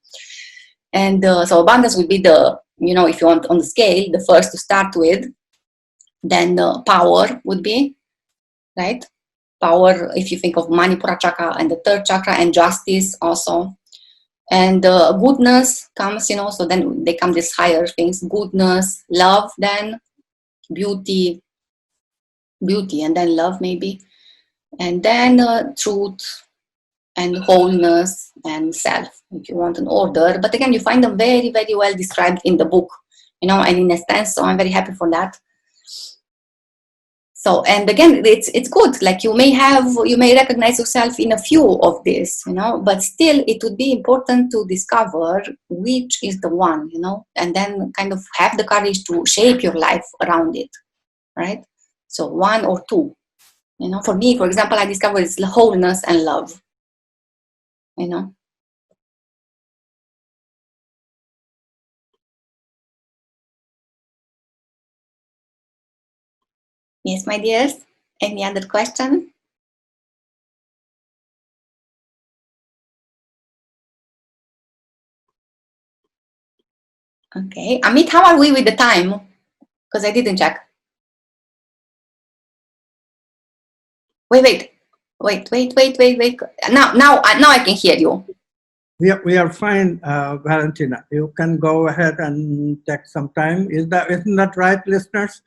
and so abundance would be the, if you want on the scale, the first to start with. Then power would be, right? Power, if you think of Manipura chakra and the third chakra, and justice also. And goodness comes, so then they come these higher things, goodness, love, then beauty, and then love maybe. And then truth and wholeness and self, if you want an order. But again, you find them very, very well described in the book. and in a sense, so I'm very happy for that. So, and again, it's good. Like you may recognize yourself in a few of this, but still it would be important to discover which is the one, and then kind of have the courage to shape your life around it, right? So one or two, for me, for example, I discovered it's wholeness and love, Yes, my dears. Any other question? Okay. Amit, how are we with the time? Because I didn't check. Wait. Now I can hear you. We are fine, Valentina. You can go ahead and take some time. Isn't that right, listeners?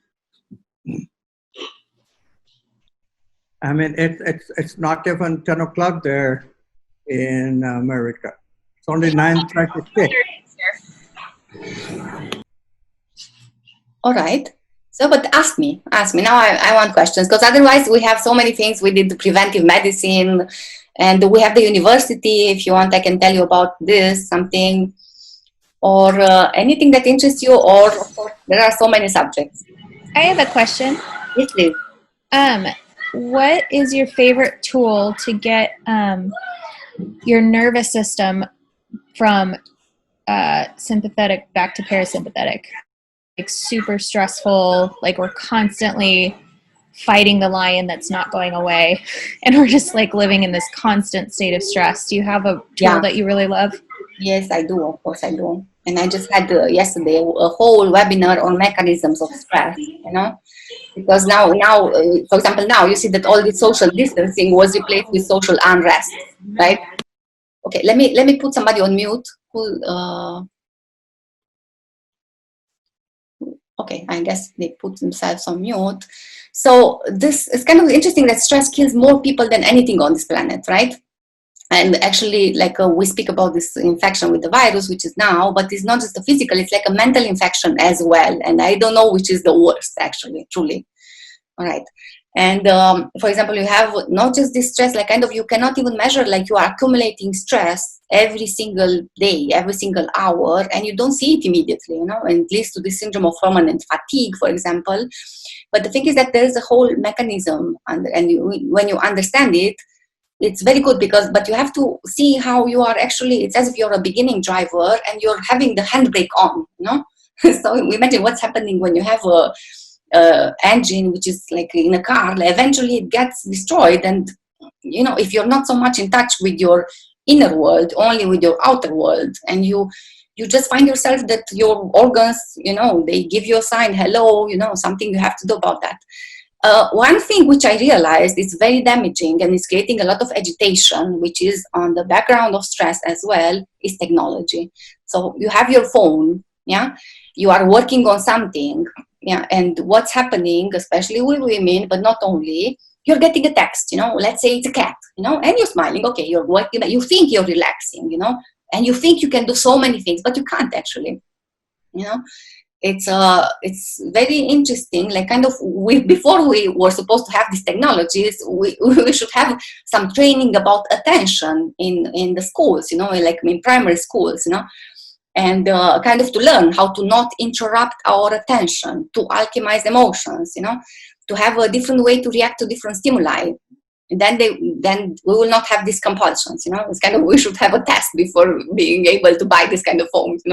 I mean, it's not even 10 o'clock there in America. It's only 9:36. All right. So, but ask me. Now I want questions, because otherwise we have so many things. We did the preventive medicine, and we have the university. If you want, I can tell you about this, something, or anything that interests you, or of course, there are so many subjects. I have a question. Yes, please. What is your favorite tool to get your nervous system from sympathetic back to parasympathetic? Like super stressful, like we're constantly fighting the lion that's not going away, and we're just like living in this constant state of stress. Do you have a tool that you really love? Yes, I do. Of course, I do. And I just had yesterday a whole webinar on mechanisms of stress. Because now, for example, now you see that all this social distancing was replaced with social unrest, right? Okay, let me put somebody on mute. Okay, I guess they put themselves on mute. So this is kind of interesting that stress kills more people than anything on this planet, right? And actually, like we speak about this infection with the virus, which is now, but it's not just a physical, it's like a mental infection as well. And I don't know which is the worst, actually, truly. All right. And for example, you have not just this stress, like kind of you cannot even measure, like you are accumulating stress every single day, every single hour, and you don't see it immediately, and it leads to this syndrome of permanent fatigue, for example. But the thing is that there is a whole mechanism, and when you understand it, it's very good, but you have to see how you are actually, it's as if you're a beginning driver and you're having the handbrake on, So imagine what's happening when you have a engine which is like in a car. Eventually it gets destroyed, and if you're not so much in touch with your inner world, only with your outer world, and you just find yourself that your organs, they give you a sign, hello, something you have to do about that. One thing which I realized is very damaging and is creating a lot of agitation, which is on the background of stress as well, is technology. So you have your phone, you are working on something, and what's happening, especially with women, but not only, you're getting a text, let's say it's a cat, and you're smiling, okay, you're working, you think you're relaxing, and you think you can do so many things, but you can't actually, It's very interesting, like kind of before we were supposed to have these technologies, we should have some training about attention in the schools, like in primary schools, and kind of to learn how to not interrupt our attention, to alchemize emotions, to have a different way to react to different stimuli. Then we will not have these compulsions, It's kind of, we should have a test before being able to buy this kind of phones,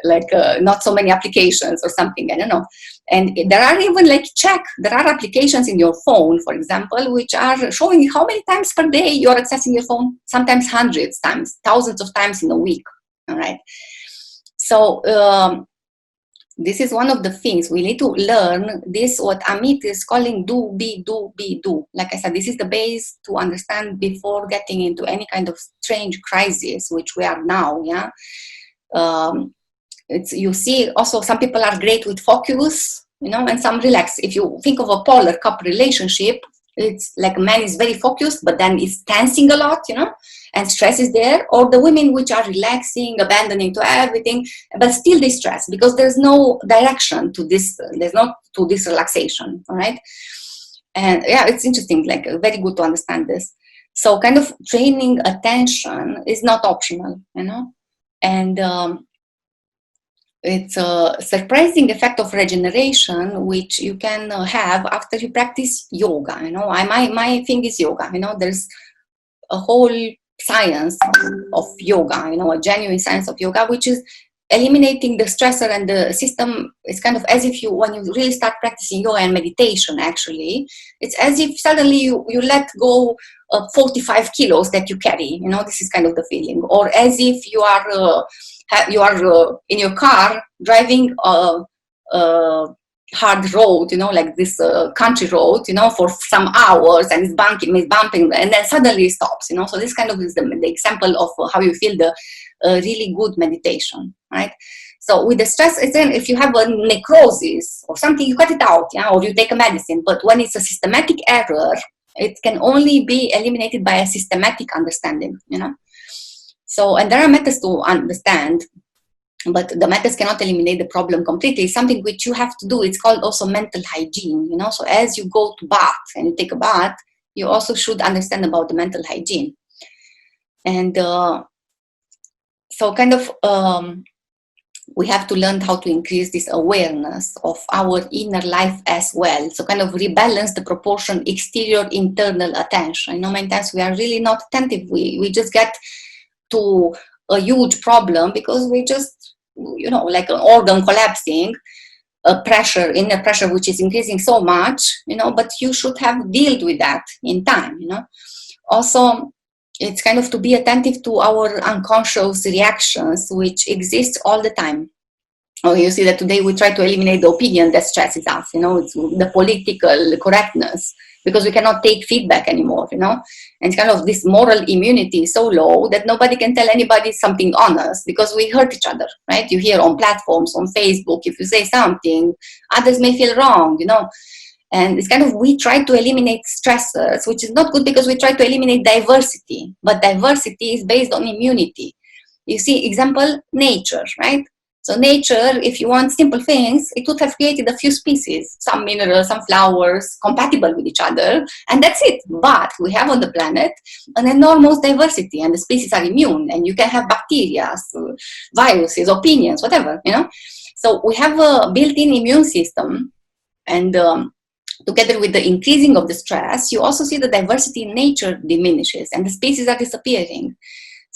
like not so many applications or something, I don't know. And there are even there are applications in your phone, for example, which are showing you how many times per day you're accessing your phone, sometimes hundreds times, thousands of times in a week, all right? So this is one of the things we need to learn. This, what Amit is calling do, be, do, be, do. Like I said, this is the base to understand before getting into any kind of strange crisis, which we are now, you see also some people are great with focus, and some relax. If you think of a polar cup relationship, It's like man is very focused, but then it's tensing a lot, and stress is there. Or the women which are relaxing, abandoning to everything, but still they stress because there's no direction to this. There's not to this relaxation. All right. And yeah, it's interesting, like very good to understand this. So kind of training attention is not optional, and it's a surprising effect of regeneration, which you can have after you practice yoga. My thing is yoga. There's a whole science of yoga, a genuine science of yoga, which is eliminating the stressor and the system. It's kind of as if when you really start practicing yoga and meditation, actually, it's as if suddenly you let go of 45 kilos that you carry. This is kind of the feeling. Or as if you are in your car driving a hard road, like this country road, for some hours, and it's bumping, and then suddenly it stops, So this kind of is the example of how you feel the really good meditation, right? So with the stress, if you have a necrosis or something, you cut it out, or you take a medicine. But when it's a systematic error, it can only be eliminated by a systematic understanding, So, and there are methods to understand, but the methods cannot eliminate the problem completely. It's something which you have to do. It's called also mental hygiene, So as you go to bath and you take a bath, you also should understand about the mental hygiene. And so kind of we have to learn how to increase this awareness of our inner life as well. So kind of rebalance the proportion exterior, internal attention. Many times we are really not attentive. We just get to a huge problem because we just, like an organ collapsing, inner pressure, which is increasing so much, but you should have dealt with that in time, Also, it's kind of to be attentive to our unconscious reactions, which exist all the time. You see that today we try to eliminate the opinion that stresses us, it's the political correctness, because we cannot take feedback anymore, and it's kind of this moral immunity is so low that nobody can tell anybody something honest because we hurt each other, right? You hear on platforms, on Facebook, if you say something, others may feel wrong, And it's kind of, we try to eliminate stressors, which is not good because we try to eliminate diversity, but diversity is based on immunity. You see, example, nature, right? So nature, if you want simple things, it would have created a few species, some minerals, some flowers, compatible with each other, and that's it. But we have on the planet an enormous diversity, and the species are immune, and you can have bacteria, viruses, opinions, whatever, So we have a built-in immune system, and together with the increasing of the stress, you also see the diversity in nature diminishes, and the species are disappearing.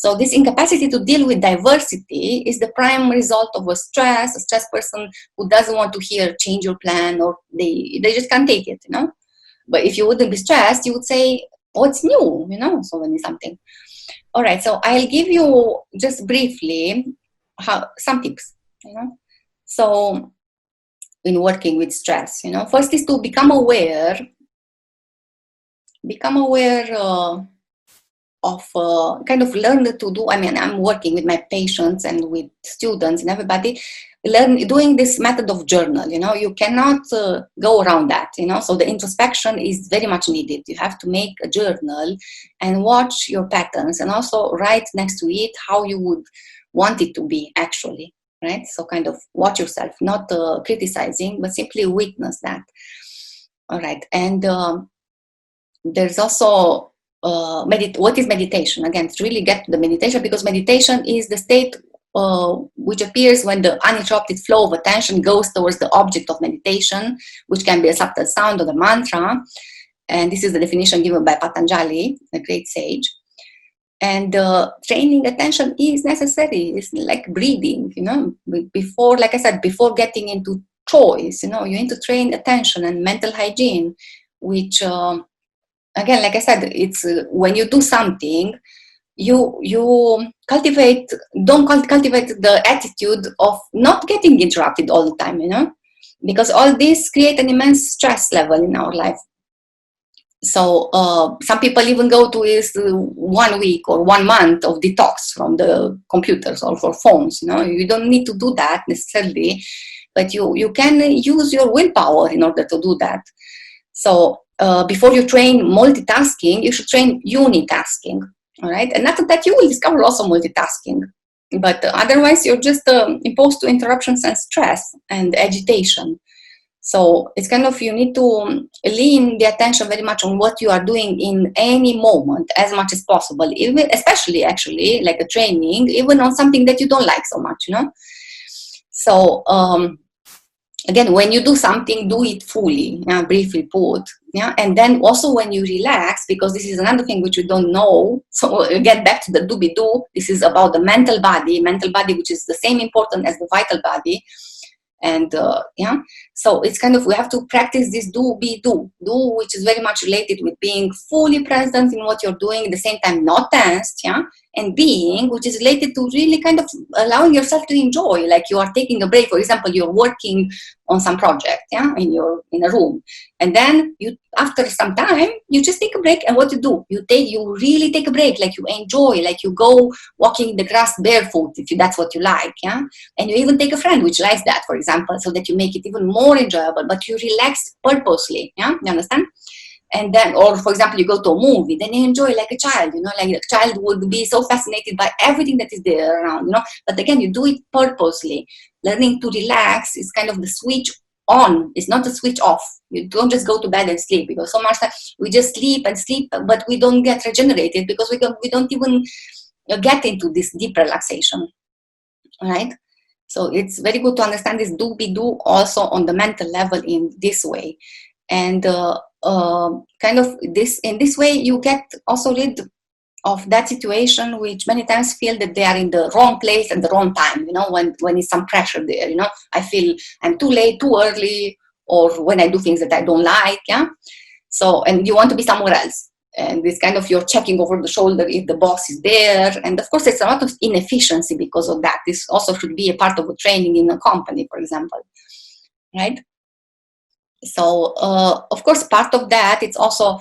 So this incapacity to deal with diversity is the prime result of a stress person who doesn't want to hear change your plan, or they just can't take it, But if you wouldn't be stressed, you would say, oh, it's new, so when it's something. All right, so I'll give you just briefly some tips, So in working with stress, first is to become aware of kind of learn to do. I'm working with my patients and with students and everybody, doing this method of journal. You cannot go around that. So the introspection is very much needed. You have to make a journal and watch your patterns, and also write next to it how you would want it to be actually, right? So kind of watch yourself, not criticizing, but simply witness that. All right, and there's also what is meditation? Again, to really get to the meditation, because meditation is the state which appears when the uninterrupted flow of attention goes towards the object of meditation, which can be a subtle sound or a mantra. And this is the definition given by Patanjali, a great sage. And training attention is necessary. It's like breathing, before, like I said, before getting into choice, you need to train attention and mental hygiene, which again, like I said, it's when you do something, you don't cultivate the attitude of not getting interrupted all the time, because all this create an immense stress level in our life. So some people even go to 1 week or 1 month of detox from the computers or for phones. You don't need to do that necessarily, but you can use your willpower in order to do that. So before you train multitasking, you should train unitasking. All right, and after that, you will discover also multitasking. But otherwise, you're just imposed to interruptions and stress and agitation. So it's kind of, you need to lean the attention very much on what you are doing in any moment as much as possible, even especially actually like a training, even on something that you don't like so much, you know. So again, when you do something, do it fully, briefly put. Yeah, and then also when you relax, because this is another thing which you don't know. So get back to the do-be-do. This is about the mental body, which is the same important as the vital body. And yeah, so it's kind of, we have to practice this do, which is very much related with being fully present in what you're doing, at the same time not tensed, yeah, and being, which is related to really kind of allowing yourself to enjoy, like you are taking a break. For example, you're working on some project, yeah, in a room, and then you, after some time, you just take a break. And what you do, you really take a break, like you enjoy, like you go walking in the grass barefoot, if that's what you like, yeah, and you even take a friend which likes that, for example, so that you make it even more enjoyable, but you relax purposely, yeah, you understand? And then, or for example, you go to a movie, then you enjoy like a child, you know, like a child would be so fascinated by everything that is there around, you know, but again, you do it purposely. Learning to relax is kind of the switch on, it's not a switch off. You don't just go to bed and sleep, because so much time we just sleep, but we don't get regenerated because we don't even get into this deep relaxation, right? So it's very good to understand this do also on the mental level in this way. And kind of this, in this way, you get also rid of that situation which many times feel that they are in the wrong place at the wrong time, you know, when it's some pressure there, you know, I feel I'm too late, too early, or when I do things that I don't like, yeah. So, and you want to be somewhere else. And this kind of, you're checking over the shoulder if the boss is there. And of course, it's a lot of inefficiency because of that. This also should be a part of a training in a company, for example, right? So, of course, part of that, it's also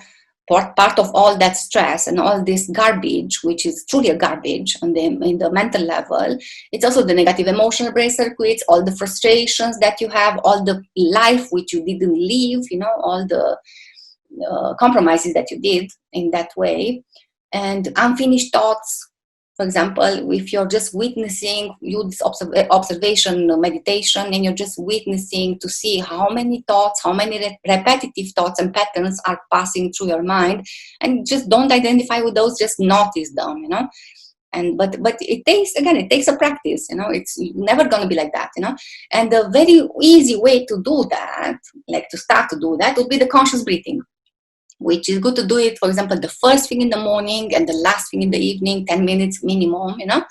part of all that stress and all this garbage, which is truly a garbage in the mental level. It's also the negative emotional brain circuits, all the frustrations that you have, all the life which you didn't live, you know, all the compromises that you did in that way, and unfinished thoughts. For example, if you're just witnessing, you this observation meditation, and you're just witnessing to see how many thoughts, how many repetitive thoughts and patterns are passing through your mind, and just don't identify with those, just notice them, you know. And but it takes a practice, you know. It's never going to be like that, you know. And the very easy way to do that, like to start to do that, would be the conscious breathing, which is good to do it, for example, the first thing in the morning and the last thing in the evening, 10 minutes minimum, you know.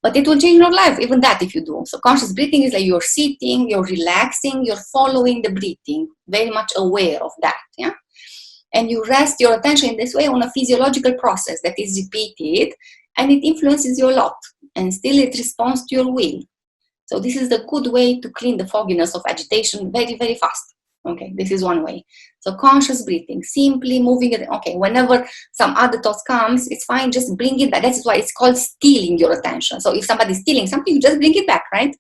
But it will change your life, even that, if you do. So conscious breathing is like you're sitting, you're relaxing, you're following the breathing, very much aware of that, yeah. And you rest your attention in this way on a physiological process that is repeated, and it influences you a lot, and still it responds to your will. So this is a good way to clean the fogginess of agitation very, very fast. Okay, this is one way. So conscious breathing, simply moving it. Okay, whenever some other thoughts comes, it's fine, just bring it back. That's why it's called stealing your attention. So if somebody's stealing something, you just bring it back, right?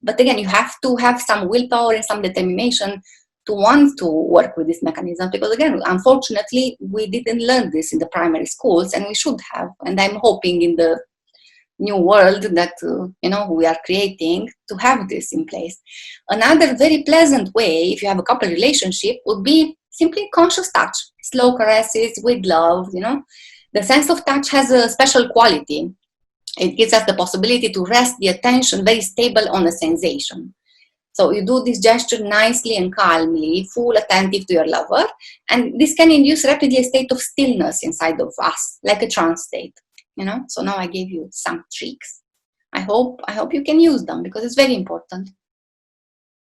But again, you have to have some willpower and some determination to want to work with this mechanism, because again, unfortunately, we didn't learn this in the primary schools, and we should have. And I'm hoping in the new world that you know, we are creating, to have this in place. Another very pleasant way, if you have a couple relationship, would be simply conscious touch, slow caresses with love, you know. The sense of touch has a special quality. It gives us the possibility to rest the attention very stable on a sensation. So you do this gesture nicely and calmly, full attentive to your lover, and this can induce rapidly a state of stillness inside of us, like a trance state. You know, so now I gave you some tricks. I hope you can use them, because it's very important.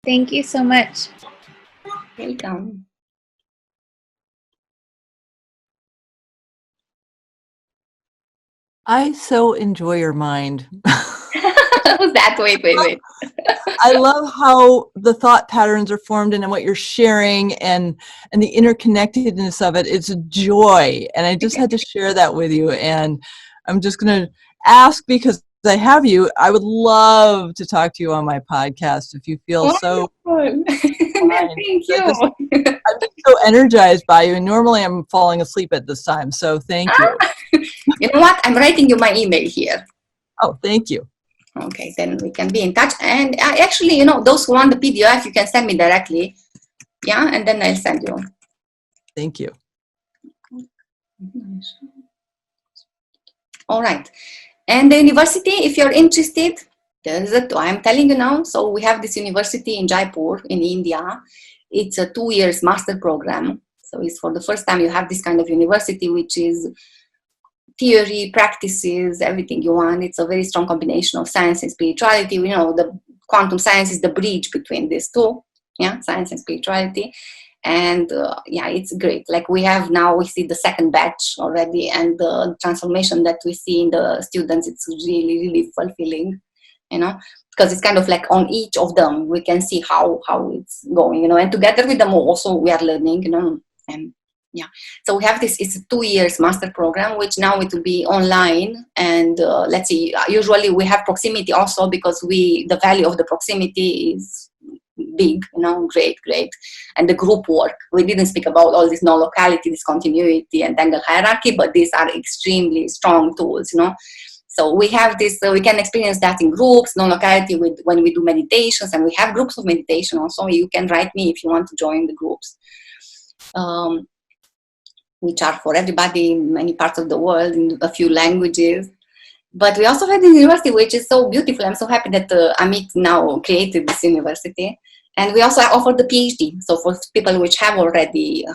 Thank you so much. Welcome. I so enjoy your mind. Who's that? Wait. I love how the thought patterns are formed and what you're sharing, and the interconnectedness of it. It's a joy. And I just had to share that with you. And I'm just going to ask, because I have you, I would love to talk to you on my podcast if you feel so. Thank you. I'm so energized by you, and normally I'm falling asleep at this time, so thank you. You know what? I'm writing you my email here. Oh, thank you. Okay, then we can be in touch. And actually, you know, those who want the PDF, you can send me directly. Yeah, and then I'll send you. Thank you. All right. And the university, if you're interested, I'm telling you now. So we have this university in Jaipur in India. It's a 2 years master program. So it's for the first time you have this kind of university, which is theory, practices, everything you want. It's a very strong combination of science and spirituality. You know, the quantum science is the bridge between these two. Yeah, science and spirituality. And yeah, it's great. Like we see the second batch already, and the transformation that we see in the students, it's really, really fulfilling, you know, because it's kind of like on each of them, we can see how it's going, you know, and together with them also we are learning, you know, and yeah. So we have this, it's a 2 years master program, which now it will be online. And let's see, usually we have proximity also, because the value of the proximity is big, you know, great. And the group work, we didn't speak about all this non-locality, discontinuity, and tangle hierarchy, but these are extremely strong tools, you know. So we have this, we can experience that in groups, non-locality when we do meditations, and we have groups of meditation also. You can write me if you want to join the groups, which are for everybody in many parts of the world in a few languages. But we also have the university, which is so beautiful. I'm so happy that Amit now created this university. And we also offer the PhD. So for people which have already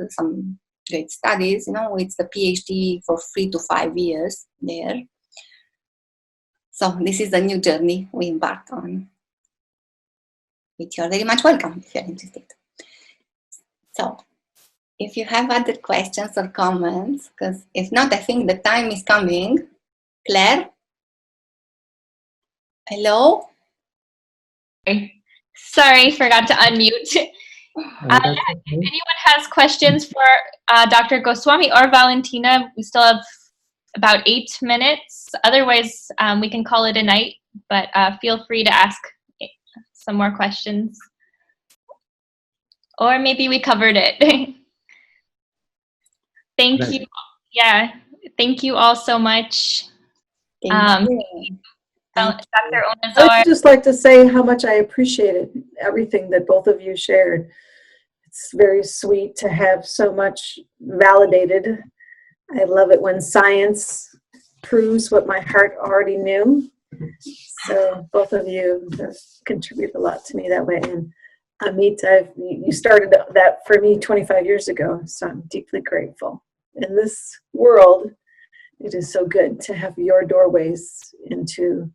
some great studies, you know, it's the PhD for 3 to 5 years there. So this is a new journey we embarked on, which you are very much welcome if you're interested. So if you have other questions or comments, because if not, I think the time is coming. Claire? Hello? Sorry, forgot to unmute. If anyone has questions for Dr. Goswami or Valentina, we still have about 8 minutes. Otherwise, we can call it a night, but feel free to ask some more questions. Or maybe we covered it. Thank you. Yeah, thank you all so much. Thank you. Dr. I Onisor. would just like to say how much I appreciated everything that both of you shared. It's very sweet to have so much validated. I love it when science proves what my heart already knew. So both of you have contributed a lot to me that way. And Amit, you started that for me 25 years ago, so I'm deeply grateful. In this world, it is so good to have your doorways into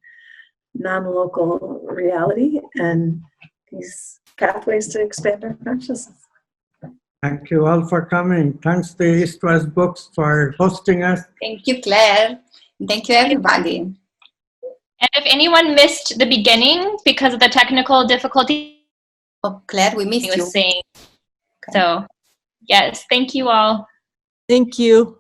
non-local reality and these pathways to expand our consciousness. Thank you all for coming. Thanks to East West Books for hosting us. Thank you, Claire. Thank you, everybody. And if anyone missed the beginning because of the technical difficulty, Oh, Claire, we missed he was you. saying. So, yes, thank you all. Thank you.